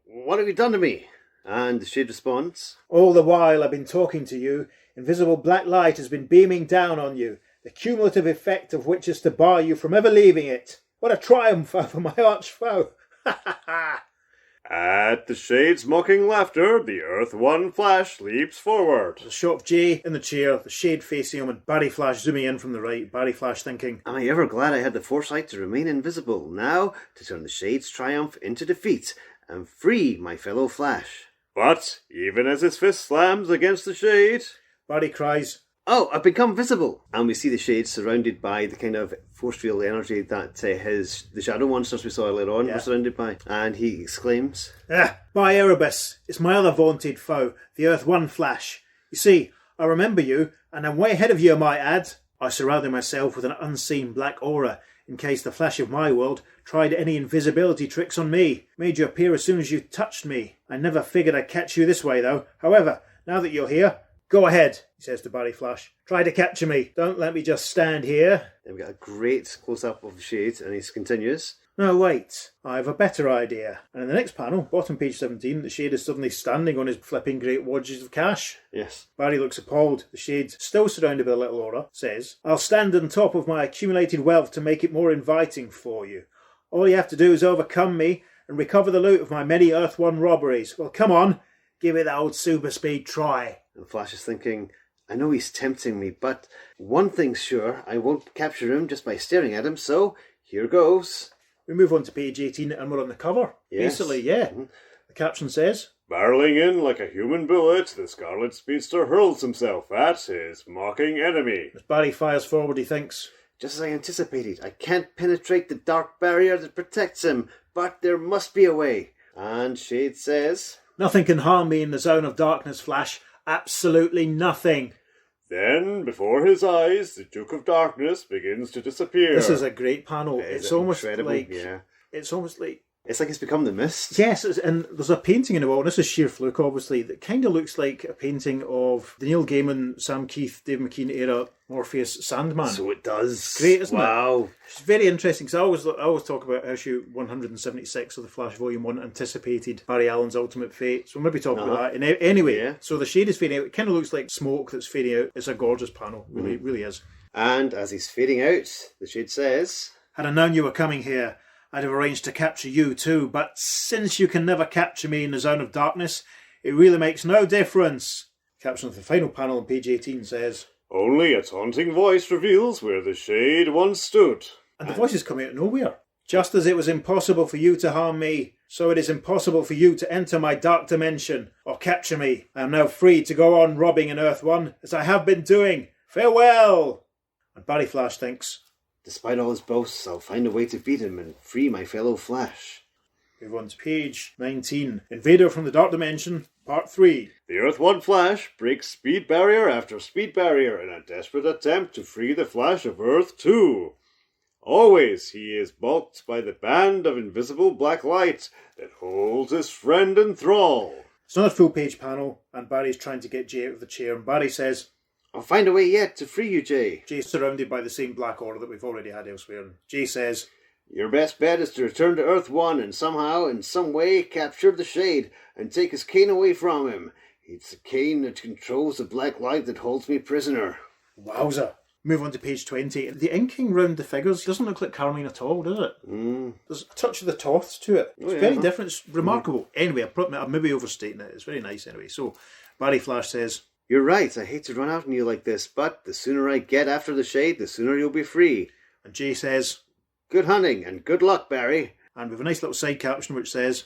What have you done to me? And the Shade responds, all the while I've been talking to you, invisible black light has been beaming down on you, the cumulative effect of which is to bar you from ever leaving it. What a triumph over my arch foe! Ha ha ha! At the Shade's mocking laughter, the Earth 1 Flash leaps forward. There's a shot of Jay in the chair, the Shade facing him, and Barry Flash zooming in from the right. Barry Flash thinking, am I ever glad I had the foresight to remain invisible, now to turn the Shade's triumph into defeat and free my fellow Flash. But even as his fist slams against the Shade, Barry cries, Oh, I've become visible! And we see the Shade surrounded by the kind of force field energy that the shadow monsters we saw earlier on were surrounded by. And he exclaims, by Erebus, it's my other vaunted foe, the Earth 1 Flash. You see, I remember you, and I'm way ahead of you, I might add. I surrounded myself with an unseen black aura, in case the Flash of my world tried any invisibility tricks on me. Made you appear as soon as you touched me. I never figured I'd catch you this way, though. However, now that you're here, go ahead, he says to Barry Flash. Try to capture me. Don't let me just stand here. Then we got a great close-up of the Shade, and he continues, No, wait. I have a better idea. And in the next panel, bottom page 17, the Shade is suddenly standing on his flipping great wadges of cash. Yes. Barry looks appalled. The Shade, still surrounded by a little aura, says, I'll stand on top of my accumulated wealth to make it more inviting for you. All you have to do is overcome me and recover the loot of my many Earth 1 robberies. Well, come on. Give it the old super speed try. And Flash is thinking, I know he's tempting me, but one thing's sure, I won't capture him just by staring at him, so here goes. We move on to page 18 and we're on the cover. Yes. Basically, The caption says, barreling in like a human bullet, the Scarlet Speedster hurls himself at his mocking enemy. as Barry fires forward, he thinks, Just as I anticipated, I can't penetrate the dark barrier that protects him, but there must be a way. And Shade says, nothing can harm me in the zone of darkness, Flash. Absolutely nothing. Then, before his eyes, the Duke of Darkness begins to disappear. This is a great panel. It's almost incredible? like... Yeah. It's almost like... It's like it's become the mist. Yes, and there's a painting in the wall, and this is sheer fluke, obviously, that kind of looks like a painting of the Neil Gaiman, Sam Keith, Dave McKean era Morpheus Sandman. So it does. Great, isn't it? Wow. It's very interesting, because I always talk about issue 176 of the Flash Volume 1 anticipated Barry Allen's Ultimate Fate, so we'll maybe talk about that. And anyway, so the Shade is fading out. It kind of looks like smoke that's fading out. It's a gorgeous panel, it really is. And as he's fading out, the Shade says, Had I known you were coming here, I'd have arranged to capture you too, but since you can never capture me in the zone of darkness, it really makes no difference. Caption of the final panel on page 18 says, only a taunting voice reveals where the Shade once stood. and the voices come out of nowhere. Just as it was impossible for you to harm me, so it is impossible for you to enter my dark dimension or capture me. I am now free to go on robbing in Earth 1, as I have been doing. Farewell! And Barry Flash thinks, despite all his boasts, I'll find a way to beat him and free my fellow Flash. move on to page 19. Invader from the Dark Dimension, Part 3. The Earth 1 Flash breaks speed barrier after speed barrier in a desperate attempt to free the Flash of Earth 2. Always he is balked by the band of invisible black light that holds his friend in thrall. It's another full-page panel, and Barry's trying to get Jay out of the chair, and Barry says, I'll find a way yet to free you, Jay. Jay's surrounded by the same Black Order that we've already had elsewhere, and Jay says, Your best bet is to return to Earth 1 and somehow, in some way, capture the Shade and take his cane away from him. It's the cane that controls the black light that holds me prisoner. Wowza. Move on to page 20. The inking round the figures doesn't look like Carmine at all, does it? There's a touch of the Toths to it. It's very different. It's remarkable. Anyway, I'm maybe overstating it. It's very nice anyway. So, Barry Flash says, You're right, I hate to run out on you like this, but the sooner I get after the Shade, the sooner you'll be free. And Jay says, Good hunting and good luck, Barry. And we have a nice little side caption which says,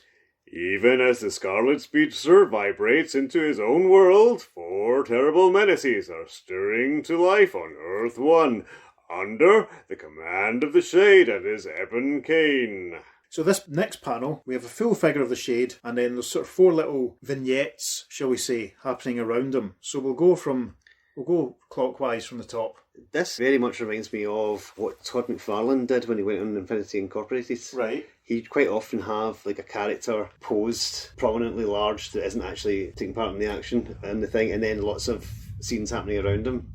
Even as the Scarlet Speedster vibrates into his own world, 4 terrible menaces are stirring to life on Earth 1, under the command of the Shade and his ebon cane. So this next panel, we have a full figure of the Shade, and then there's sort of 4 little vignettes, shall we say, happening around him. So we'll go clockwise from the top. This very much reminds me of what Todd McFarlane did when he went on Infinity Incorporated. Right. He'd quite often have like a character posed prominently large that isn't actually taking part in the action and the thing, and then lots of scenes happening around him.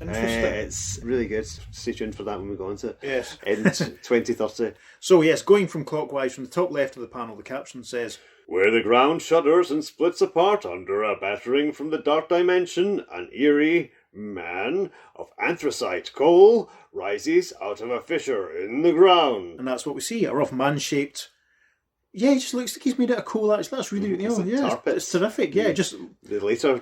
Interesting. It's really good. Stay tuned for that when we go into it. Yes. In 2030. So yes, going from clockwise from the top left of the panel, the caption says, Where the ground shudders and splits apart under a battering from the dark dimension, an eerie man of anthracite coal rises out of a fissure in the ground. and that's what we see, a rough man-shaped... Yeah, he just looks like he's made out of coal. That's really, it's terrific. Yeah, just... The later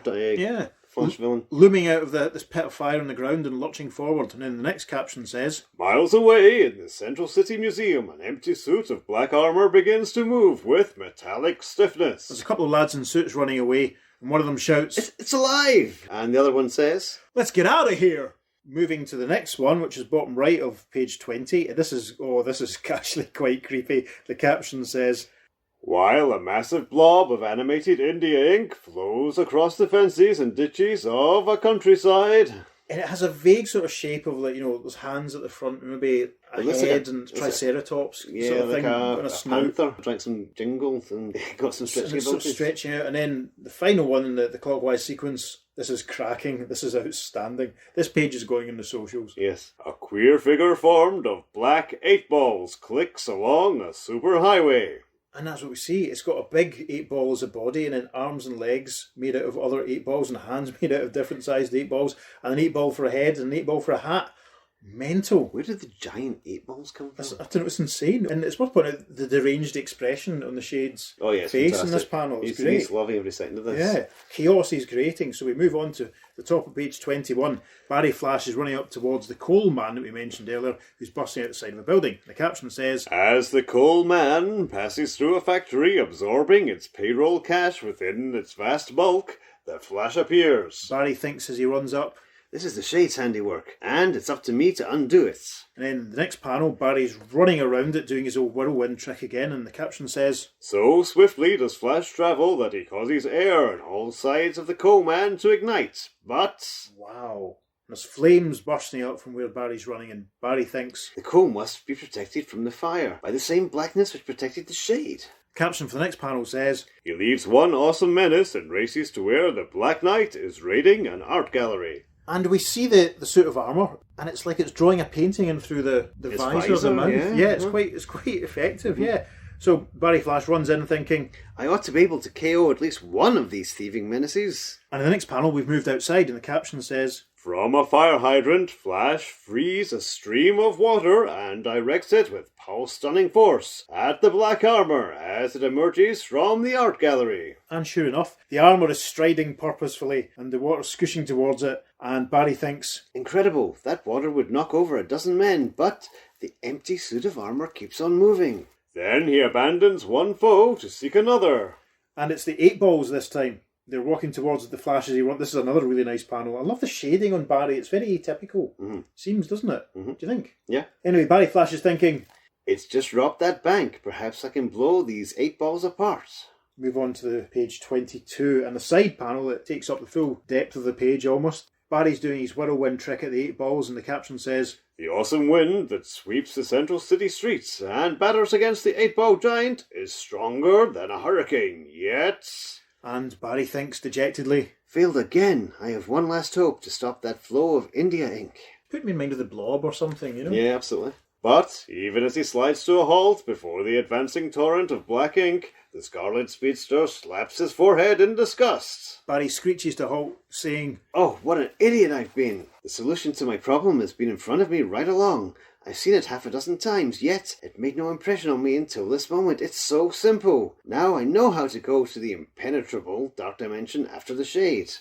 Flash villain. Looming out of this pit of fire on the ground and lurching forward. And then the next caption says, Miles away in the Central City Museum, an empty suit of black armour begins to move with metallic stiffness. There's a couple of lads in suits running away, and one of them shouts, It's alive! And the other one says, Let's get out of here! Moving to the next one, which is bottom right of page 20. This is actually quite creepy. The caption says, While a massive blob of animated India ink flows across the fences and ditches of a countryside. and it has a vague sort of shape of those hands at the front, maybe a head and triceratops sort of thing, and a snout. Panther. Drank some jingles and got some stretching Sort of stretching out, and then the final one in the clockwise sequence. This is cracking. This is outstanding. This page is going in the socials. Yes. A queer figure formed of black 8-balls clicks along a superhighway. And that's what we see. It's got a big 8-ball as a body, and then arms and legs made out of other 8-balls, and hands made out of different sized 8-balls, and an 8-ball for a head, and an 8-ball for a hat. Mental. Where did the giant 8-balls come from? I don't know, it's insane. And it's worth pointing out the deranged expression on the Shade's face fantastic. in this panel. It's He's great. loving every second of this. Yeah, chaos is grating. So we move on to the top of page 21. Barry Flash is running up towards the coal man that we mentioned earlier, who's busting out the side of a building. The caption says, As the coal man passes through a factory absorbing its payroll cash within its vast bulk, the Flash appears. Barry thinks as he runs up. This is the Shade's handiwork, and it's up to me to undo it. And then the next panel, Barry's running around it doing his old whirlwind trick again, and the caption says, So swiftly does Flash travel that he causes air on all sides of the coal man to ignite. But wow. There's flames bursting out from where Barry's running, and Barry thinks, the coal must be protected from the fire by the same blackness which protected the Shade. Caption for the next panel says, he leaves one awesome menace and races to where the Black Knight is raiding an art gallery. and we see the suit of armour, and it's like it's drawing a painting in through the visor of the mouth. Yeah, it's quite effective, yeah. So Barry Flash runs in thinking, I ought to be able to KO at least one of these thieving menaces. and in the next panel we've moved outside, and the caption says, From a fire hydrant, Flash frees a stream of water and directs it with pulse-stunning force at the black armour as it emerges from the art gallery. and sure enough, the armour is striding purposefully, and the water's scooshing towards it, and Barry thinks, Incredible, that water would knock over a dozen men, but the empty suit of armour keeps on moving. Then he abandons one foe to seek another. and it's the 8-balls this time. They're walking towards the Flash as he runs. This is another really nice panel. I love the shading on Barry. It's very atypical. Seems, doesn't it? Do you think? Yeah. Anyway, Barry Flash is thinking, It's just robbed that bank. Perhaps I can blow these 8-balls apart. move on to the page 22, and the side panel that takes up the full depth of the page almost. Barry's doing his whirlwind trick at the 8-balls, and the caption says, The awesome wind that sweeps the central city streets and batters against the 8-ball giant is stronger than a hurricane, yet... And Barry thinks dejectedly, Failed again. I have one last hope to stop that flow of India ink. put me in mind of the Blob or something, you know? Yeah, absolutely. But, even as he slides to a halt before the advancing torrent of black ink, the Scarlet Speedster slaps his forehead in disgust. Barry screeches to halt, saying, Oh, what an idiot I've been. The solution to my problem has been in front of me right along. I've seen it half a dozen times, yet it made no impression on me until this moment. It's so simple. Now I know how to go to the impenetrable dark dimension after the shade.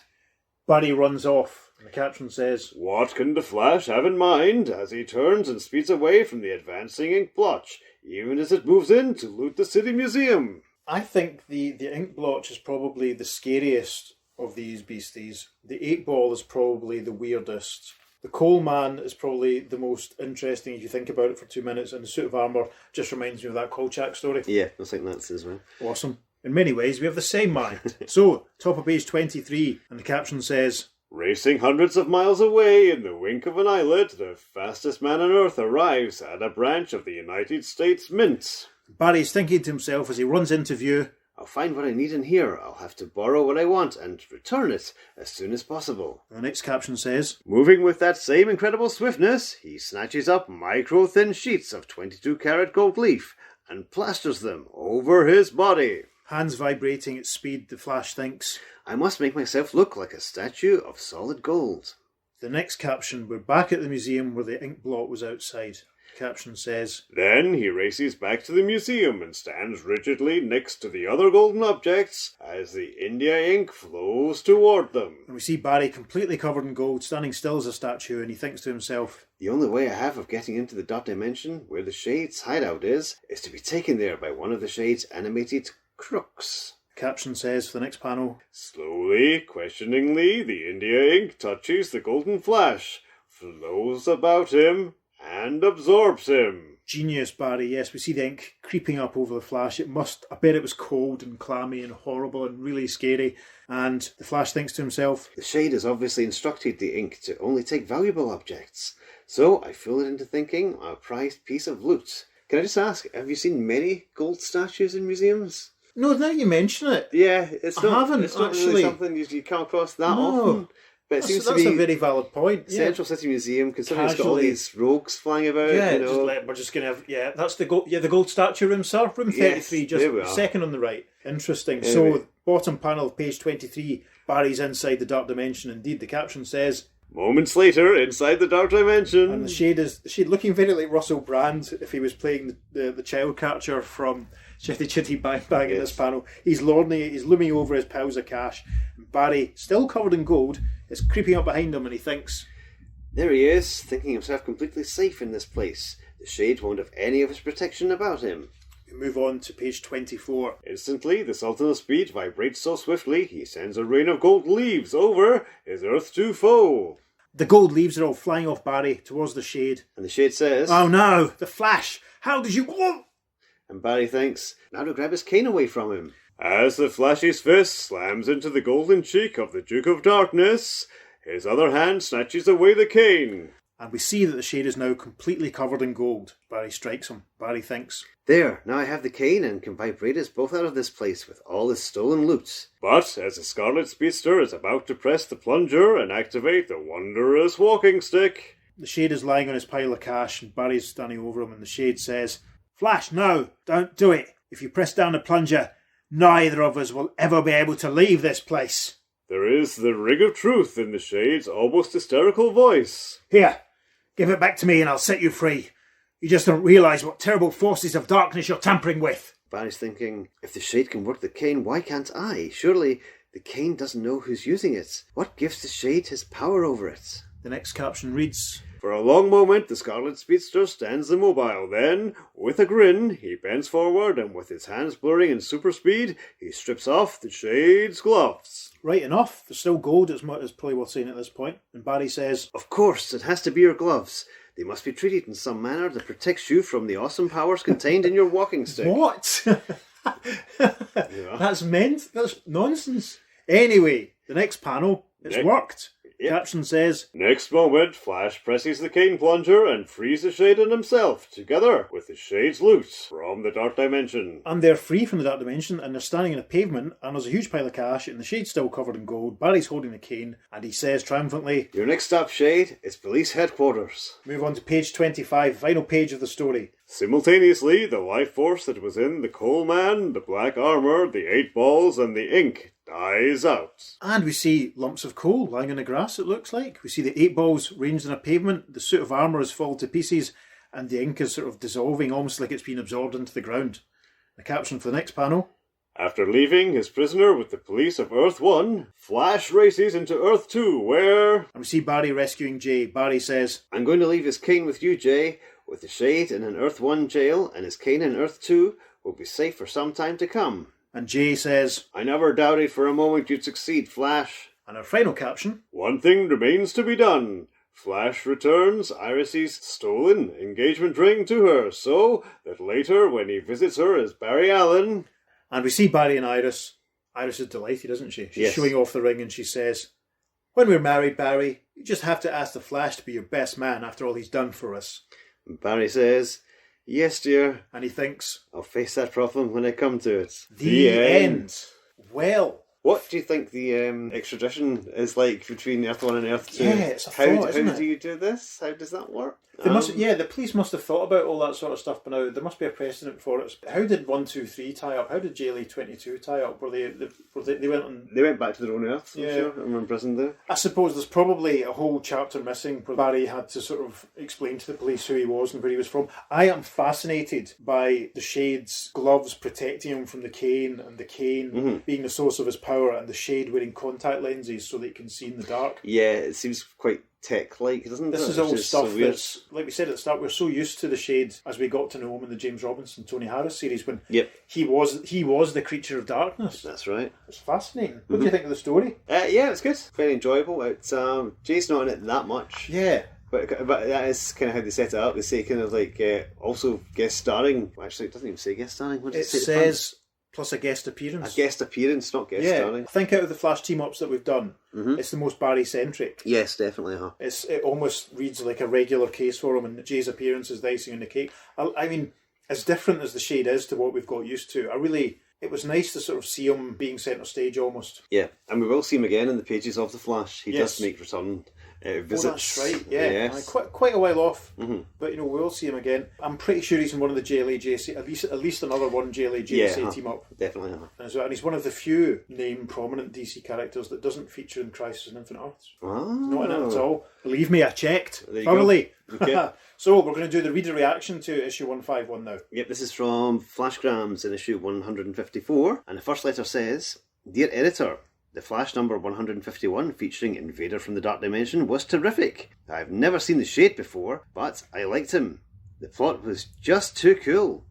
Barry runs off. And the caption says, What can the Flash have in mind as he turns and speeds away from the advancing ink blotch, even as it moves in to loot the city museum? I think the ink blotch is probably the scariest of these beasties. The 8-ball is probably the weirdest. The coal man is probably the most interesting if you think about it for 2 minutes, and the suit of armour just reminds me of that Kolchak story. Yeah, I think that's as well. Awesome. In many ways, we have the same mind. So, top of page 23, and the caption says, Racing hundreds of miles away in the wink of an eyelid, the fastest man on Earth arrives at a branch of the United States Mint. Barry's thinking to himself as he runs into view, I'll find what I need in here. I'll have to borrow what I want and return it as soon as possible. and the next caption says, Moving with that same incredible swiftness, he snatches up micro-thin sheets of 22-karat gold leaf and plasters them over his body. hands vibrating at speed, the Flash thinks. I must make myself look like a statue of solid gold. The next caption, we're back at the museum where the ink blot was outside. Caption says, Then he races back to the museum and stands rigidly next to the other golden objects as the India ink flows toward them. and we see Barry completely covered in gold, standing still as a statue, and he thinks to himself, The only way I have of getting into the dark dimension where the Shade's hideout is to be taken there by one of the Shade's animated crooks. Caption says for the next panel, Slowly, questioningly, the India ink touches the golden flash, flows about him, and absorbs him. Genius, Barry. Yes, we see the ink creeping up over the Flash. I bet it was cold and clammy and horrible and really scary. And the Flash thinks to himself, The Shade has obviously instructed the ink to only take valuable objects, so I fool it into thinking a prized piece of loot. Can I just ask, have you seen many gold statues in museums? no, now you mention it. Yeah, it's I not, haven't, it's not actually. really something you come across that No. often. But it seems That's to be a very valid point. Yeah. Central City Museum, considering it's got all Casually. these rogues flying about. Yeah, you know. we're just going to have, that's the gold, the gold statue room, sir. Room 33, Yes, there we just are. second on the right. Interesting. Anyway. So, bottom panel of page 23, Barry's inside the dark dimension. Indeed, the caption says, Moments later, inside the dark dimension, and the shade looking very like Russell Brand if he was playing the child catcher from Chitty Chitty Bang Bang in this panel. He's looming over his piles of cash. And Barry, still covered in gold, is creeping up behind him, and he thinks, There he is, thinking himself completely safe in this place. The Shade won't have any of his protection about him. we move on to page 24. Instantly, the Sultan of Speed vibrates so swiftly, he sends a rain of gold leaves over his Earth 2 foe. The gold leaves are all flying off Barry towards the Shade. And the Shade says, Oh no, the Flash! How did you... Whoa! and Barry thinks, now to grab his cane away from him. As the Flash's fist slams into the golden cheek of the Duke of Darkness, his other hand snatches away the cane. And we see that the Shade is now completely covered in gold. Barry strikes him. Barry thinks, There, now I have the cane and can vibrate us both out of this place with all his stolen loot. But as the Scarlet Speedster is about to press the plunger and activate the wondrous walking stick, the Shade is lying on his pile of cash, and Barry's standing over him, and the Shade says, Flash, no, don't do it. If you press down the plunger, neither of us will ever be able to leave this place. there is the ring of truth in the Shade's almost hysterical voice. Here, give it back to me and I'll set you free. You just don't realise what terrible forces of darkness you're tampering with. Barry's thinking, if the Shade can work the cane, why can't I? Surely the cane doesn't know who's using it. What gives the Shade his power over it? The next caption reads, For a long moment, the Scarlet Speedster stands immobile. Then, with a grin, he bends forward and with his hands blurring in super speed, he strips off the Shade's gloves. Right enough, there's still gold, as probably worth saying at this point. And Barry says, Of course, it has to be your gloves. They must be treated in some manner that protects you from the awesome powers contained in your walking stick. What? Yeah. That's nonsense. Anyway, the next panel, it's Next. worked. Caption says, Next moment, Flash presses the cane plunger and frees the Shade and himself, together with the Shade's loot from the Dark Dimension. And they're free from the Dark Dimension, and they're standing in a pavement, and there's a huge pile of cash, and the Shade's still covered in gold. Barry's holding the cane, and he says triumphantly, Your next stop, Shade, is police headquarters. Move on to page 25, final page of the story. Simultaneously, the life force that was in the Coal Man, the black armour, the 8 balls, and the ink dies out. And we see lumps of coal lying in the grass, it looks like. We see the 8 balls ranged in a pavement, the suit of armour is fallen to pieces, and the ink is sort of dissolving, almost like it's been absorbed into the ground. The caption for the next panel. After leaving his prisoner with the police of Earth 1, Flash races into Earth 2, where... And we see Barry rescuing Jay. Barry says, I'm going to leave his cane with you, Jay, with the Shade in an Earth 1 jail, and his cane in Earth 2 will be safe for some time to come. And Jay says, I never doubted for a moment you'd succeed, Flash. And our final caption. One thing remains to be done. Flash returns Iris's stolen engagement ring to her, so that later, when he visits her as Barry Allen... And we see Barry and Iris. Iris is delighted, isn't she? She's Yes. showing off the ring, and she says, When we're married, Barry, you just have to ask the Flash to be your best man after all he's done for us. And Barry says, Yes, dear, And he thinks, I'll face that problem when I come to it. The end. Well, What do you think the extradition is like between Earth 1 and Earth 2? Yeah, it's a how thought, isn't how it? do you do this? How does that work? the police must have thought about all that sort of stuff, but now there must be a precedent for it. How did 1, 2, 3 tie up? How did JLE 22 tie up? They went on... They went back to their own Earth, I'm Yeah. sure, and were imprisoned there. I suppose there's probably a whole chapter missing where Barry had to sort of explain to the police who he was and where he was from. I am fascinated by the Shade's gloves protecting him from the cane, and the cane being the source of his power, and the Shade wearing contact lenses so that he can see in the dark. Yeah, it seems quite tech-like, doesn't it? This is Which all stuff so weird. that's, like we said at the start, we're so used to the Shade as we got to know him in the James Robinson, Tony Harris series when Yep, he was the creature of darkness. that's right. It's fascinating. What do you think of the story? Yeah, it's good. Very enjoyable. It's Jay's not in it that much. Yeah. But that is kind of how they set it up. They say kind of like also guest starring. Well, actually, it doesn't even say guest starring. What It does it say? says plus a guest appearance. A guest appearance, not guest Yeah, starring. I think out of the Flash team-ups that we've done, it's the most Barry-centric. Yes, definitely. It almost reads like a regular case for him, and Jay's appearance is the icing on the cake. I mean, as different as the Shade is to what we've got used to, it was nice to sort of see him being centre stage almost. Yeah, and we will see him again in the pages of The Flash. He Yes. does make return visits. Oh, that's right, yeah. Yes. Quite a while off, but we will see him again. I'm pretty sure he's in one of the JLA JC, at least another one JLA JC team up. Definitely. And he's one of the few named prominent DC characters that doesn't feature in Crisis on Infinite Earths. Not in it at all. Believe me, I checked There you thoroughly. go. Okay. So we're going to do the reader reaction to issue 151 now. Yep, this is from Flashgrams in issue 154, and the first letter says, Dear Editor, the Flash number 151 featuring Invader from the Dark Dimension was terrific. I've never seen the Shade before, but I liked him. The plot was just too cool.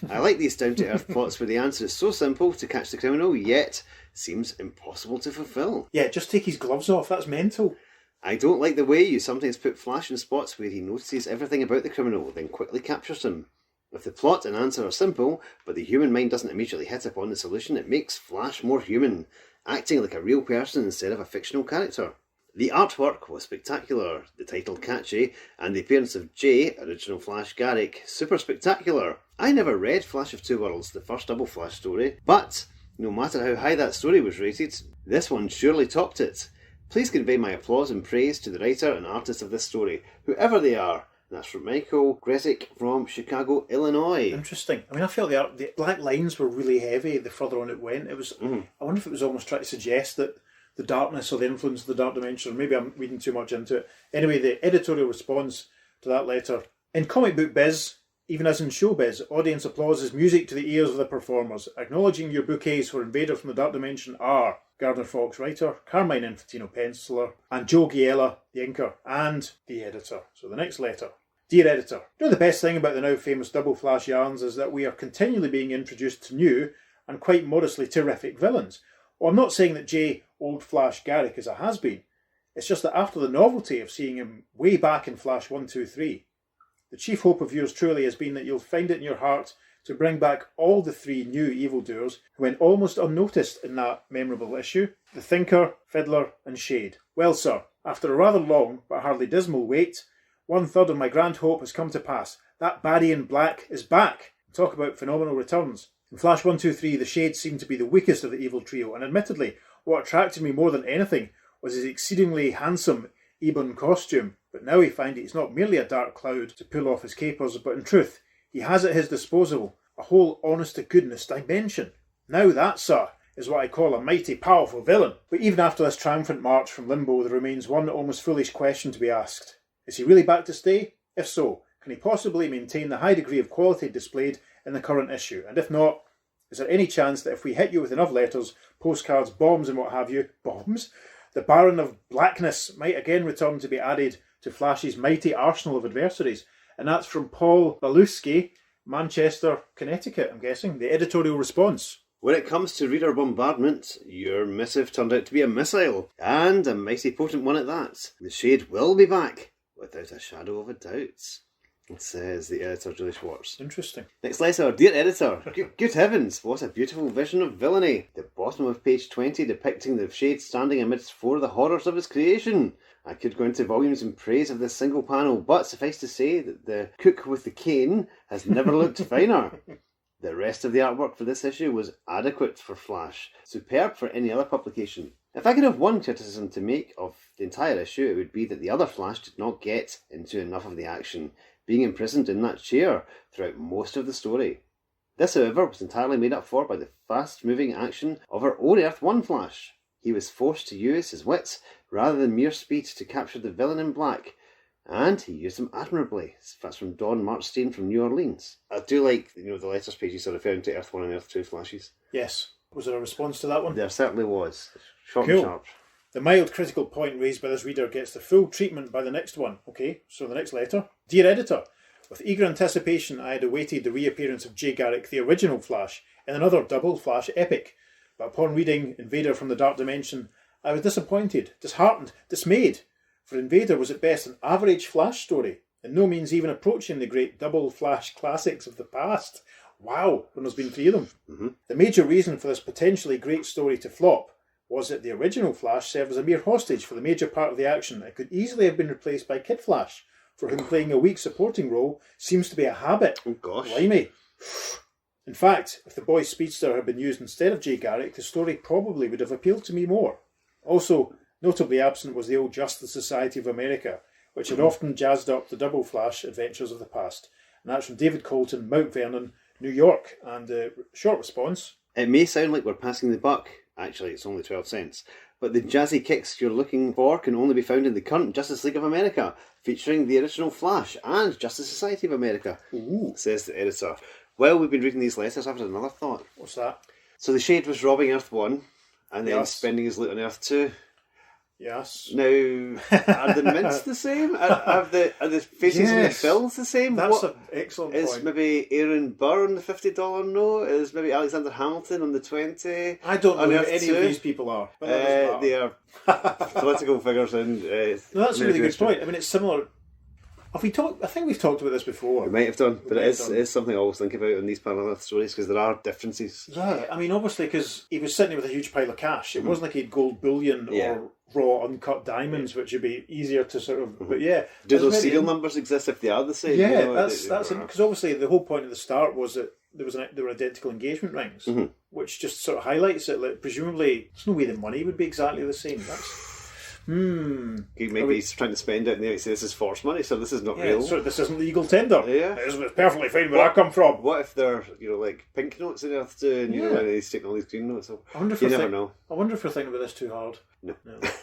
I like these down-to-earth plots where the answer is so simple to catch the criminal, yet seems impossible to fulfill. Yeah, just take his gloves off, that's mental. I don't like the way you sometimes put Flash in spots where he notices everything about the criminal, then quickly captures him. If the plot and answer are simple, but the human mind doesn't immediately hit upon the solution, it makes Flash more human, acting like a real person instead of a fictional character. The artwork was spectacular, the title catchy, and the appearance of Jay, original Flash Garrick, super spectacular. I never read Flash of Two Worlds, the first Double Flash story, but no matter how high that story was rated, this one surely topped it. Please convey my applause and praise to the writer and artist of this story, whoever they are. That's from Michael Gresick from Chicago, Illinois. Interesting. I mean, I felt the black lines were really heavy the further on it went. It was. I wonder if it was almost trying to suggest that the darkness or the influence of the Dark Dimension, or maybe I'm reading too much into it. Anyway, the editorial response to that letter. In comic book biz, even as in showbiz, audience applause is music to the ears of the performers. Acknowledging your bouquets for Invader from the Dark Dimension are Gardner Fox, writer, Carmine Infantino, penciler, and Joe Giella, the inker, and the editor. So the next letter. Dear Editor, you know the best thing about the now famous Double Flash yarns is that we are continually being introduced to new and quite modestly terrific villains. Well, I'm not saying that Jay Old Flash Garrick is a has-been. It's just that after the novelty of seeing him way back in Flash 1, 2, 3, the chief hope of yours truly has been that you'll find it in your heart to bring back all the three new evildoers who went almost unnoticed in that memorable issue, the Thinker, Fiddler and Shade. Well, sir, After a rather long but hardly dismal wait, 1/3 of my grand hope has come to pass. That baddie in black is back. Talk about phenomenal returns. In Flash 123, the Shade seemed to be the weakest of the evil trio, and admittedly, what attracted me more than anything was his exceedingly handsome ebon costume. But now we find it's not merely a dark cloud to pull off his capers, but in truth, he has at his disposal a whole honest-to-goodness dimension. Now that, sir, is what I call a mighty powerful villain. But even after this triumphant march from Limbo, there remains one almost foolish question to be asked. Is he really back to stay? If so, can he possibly maintain the high degree of quality displayed in the current issue? And if not, is there any chance that if we hit you with enough letters, postcards, bombs and what have you, bombs, the Baron of Blackness might again return to be added to Flash's mighty arsenal of adversaries? And that's from Paul Baluski, Manchester, Connecticut, I'm guessing. The editorial response. When it comes to reader bombardment, your missive turned out to be a missile, and a mighty potent one at that. The Shade will be back, without a shadow of a doubt. It says the editor, Julie Schwartz. Interesting. Next letter. Dear editor, good heavens, what a beautiful vision of villainy. The bottom of page 20 depicting the Shade standing amidst 4 of the horrors of his creation. I could go into volumes in praise of this single panel, but suffice to say that the cook with the cane has never looked finer. The rest of the artwork for this issue was adequate for Flash, superb for any other publication. If I could have one criticism to make of the entire issue, it would be that the other Flash did not get into enough of the action, being imprisoned in that chair throughout most of the story. This, however, was entirely made up for by the fast-moving action of our own Earth 1 Flash. He was forced to use his wits rather than mere speed to capture the villain in black, and he used them admirably. That's from Don Markstein from New Orleans. I do like, the letters pages are referring to Earth 1 and Earth 2 Flashes. Yes. Was there a response to that one? There certainly was. Short Cool. and sharp. The mild critical point raised by this reader gets the full treatment by the next one. Okay, so the next letter. Dear editor, with eager anticipation I had awaited the reappearance of Jay Garrick, the original Flash, in another double Flash epic. But upon reading Invader from the Dark Dimension, I was disappointed, disheartened, dismayed. For Invader was at best an average Flash story, in no means even approaching the great double Flash classics of the past. Wow, when there's been 3 of them. Mm-hmm. The major reason for this potentially great story to flop was that the original Flash served as a mere hostage for the major part of the action. It could easily have been replaced by Kid Flash, for whom playing a weak supporting role seems to be a habit. Oh gosh. Blimey. In fact, if the boy speedster had been used instead of Jay Garrick, the story probably would have appealed to me more. Also, notably absent was the old Justice Society of America, which had often jazzed up the double Flash adventures of the past. And that's from David Colton, Mount Vernon, New York. And short response. It may sound like we're passing the buck. Actually, it's only 12 cents. But the jazzy kicks you're looking for can only be found in the current Justice League of America, featuring the original Flash and Justice Society of America, says the editor. Well, we've been reading these letters, I've had another thought. What's that? So the Shade was robbing Earth 1 and then Yes. spending his loot on Earth 2. Yes. Now, are the mints the same? Are the faces and the Yes. bills the same? That's What an excellent is point. maybe Aaron Burr on the $50 note? Is maybe Alexander Hamilton on the 20? I don't know on who Earth any 2? of these people are. But that doesn't matter. They are political figures in. No, that's a really good point. I mean, it's similar. Have we talked? I think we've talked about this before. We might have done, but might it have done. is something I always think about in these parallel stories because there are differences. Yeah, I mean, obviously, because he was sitting with a huge pile of cash. It wasn't like he had gold bullion Yeah. or raw uncut diamonds, which would be easier to sort of. But yeah, Do it's those very serial in- numbers exist if they are the same? Yeah, You know, that's because obviously the whole point of the start was that there were identical engagement rings, which just sort of highlights it. Like, presumably, there's no way the money would be exactly the same. That's He might be trying to spend it and they might say this is forced money, so this is not real. So this isn't legal tender. Yeah. It's perfectly fine where I come from. What if they're, like pink notes in Earth 2 and Yeah. and he's taking all these green notes? So I wonder if you we're never think- know. I wonder if we're thinking about this too hard. No.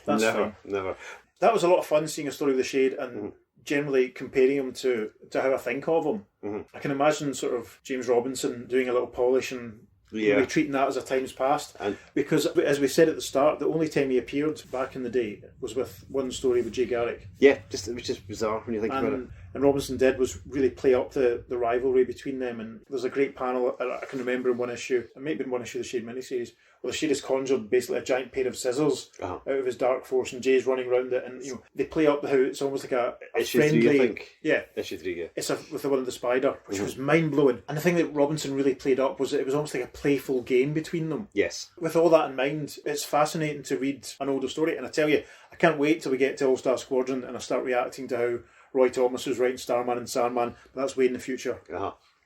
That's never, fine. never. That was a lot of fun seeing a story of the Shade and generally comparing him to how I think of him. I can imagine sort of James Robinson doing a little polish and maybe treating that as a time's past. Because, as we said at the start, the only time he appeared back in the day was with one story with Jay Garrick. Yeah, which is bizarre when you think about it. And and Robinson did was really play up the rivalry between them. And there's a great panel I can remember in one issue, it might have been one issue of the Shade miniseries, where the Shade has conjured basically a giant pair of scissors out of his Dark Force, and Jay's running around it, and they play up how it's almost like a issue friendly. 3, I think. Yeah, issue 3. Yeah, it's with the one of the spider, which was mind blowing. And the thing that Robinson really played up was that it was almost like a playful game between them. Yes. With all that in mind, it's fascinating to read an older story, and I tell you, I can't wait till we get to All Star Squadron and I start reacting to how Roy Thomas was writing Starman and Sandman, but that's way in the future.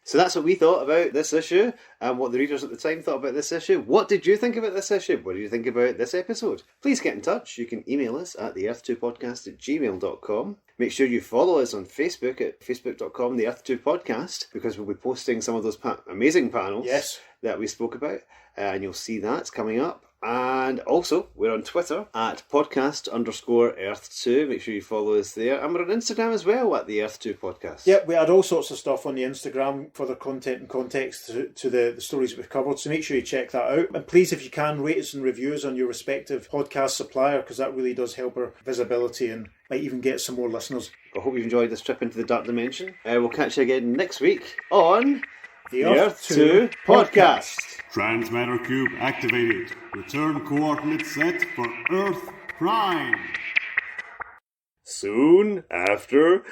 So that's what we thought about this issue, and what the readers at the time thought about this issue. What did you think about this issue? What did you think about this episode? Please get in touch. You can email us at theearth2podcast@gmail.com. Make sure you follow us on Facebook at facebook.com, the Earth2Podcast, because we'll be posting some of those amazing panels that we spoke about, and you'll see that coming up. And also, we're on Twitter at podcast_Earth2. Make sure you follow us there. And we're on Instagram as well at the Earth2 Podcast. Yeah, we had all sorts of stuff on the Instagram for the content and context to the stories that we've covered. So make sure you check that out. And please, if you can, rate us and review us on your respective podcast supplier, because that really does help our visibility and might even get some more listeners. I hope you've enjoyed this trip into the Dark Dimension. We'll catch you again next week on the Earth2 Podcast. Transmatter cube activated. Return coordinates set for Earth Prime. Soon after.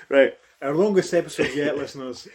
Right. Our longest episode yet, listeners.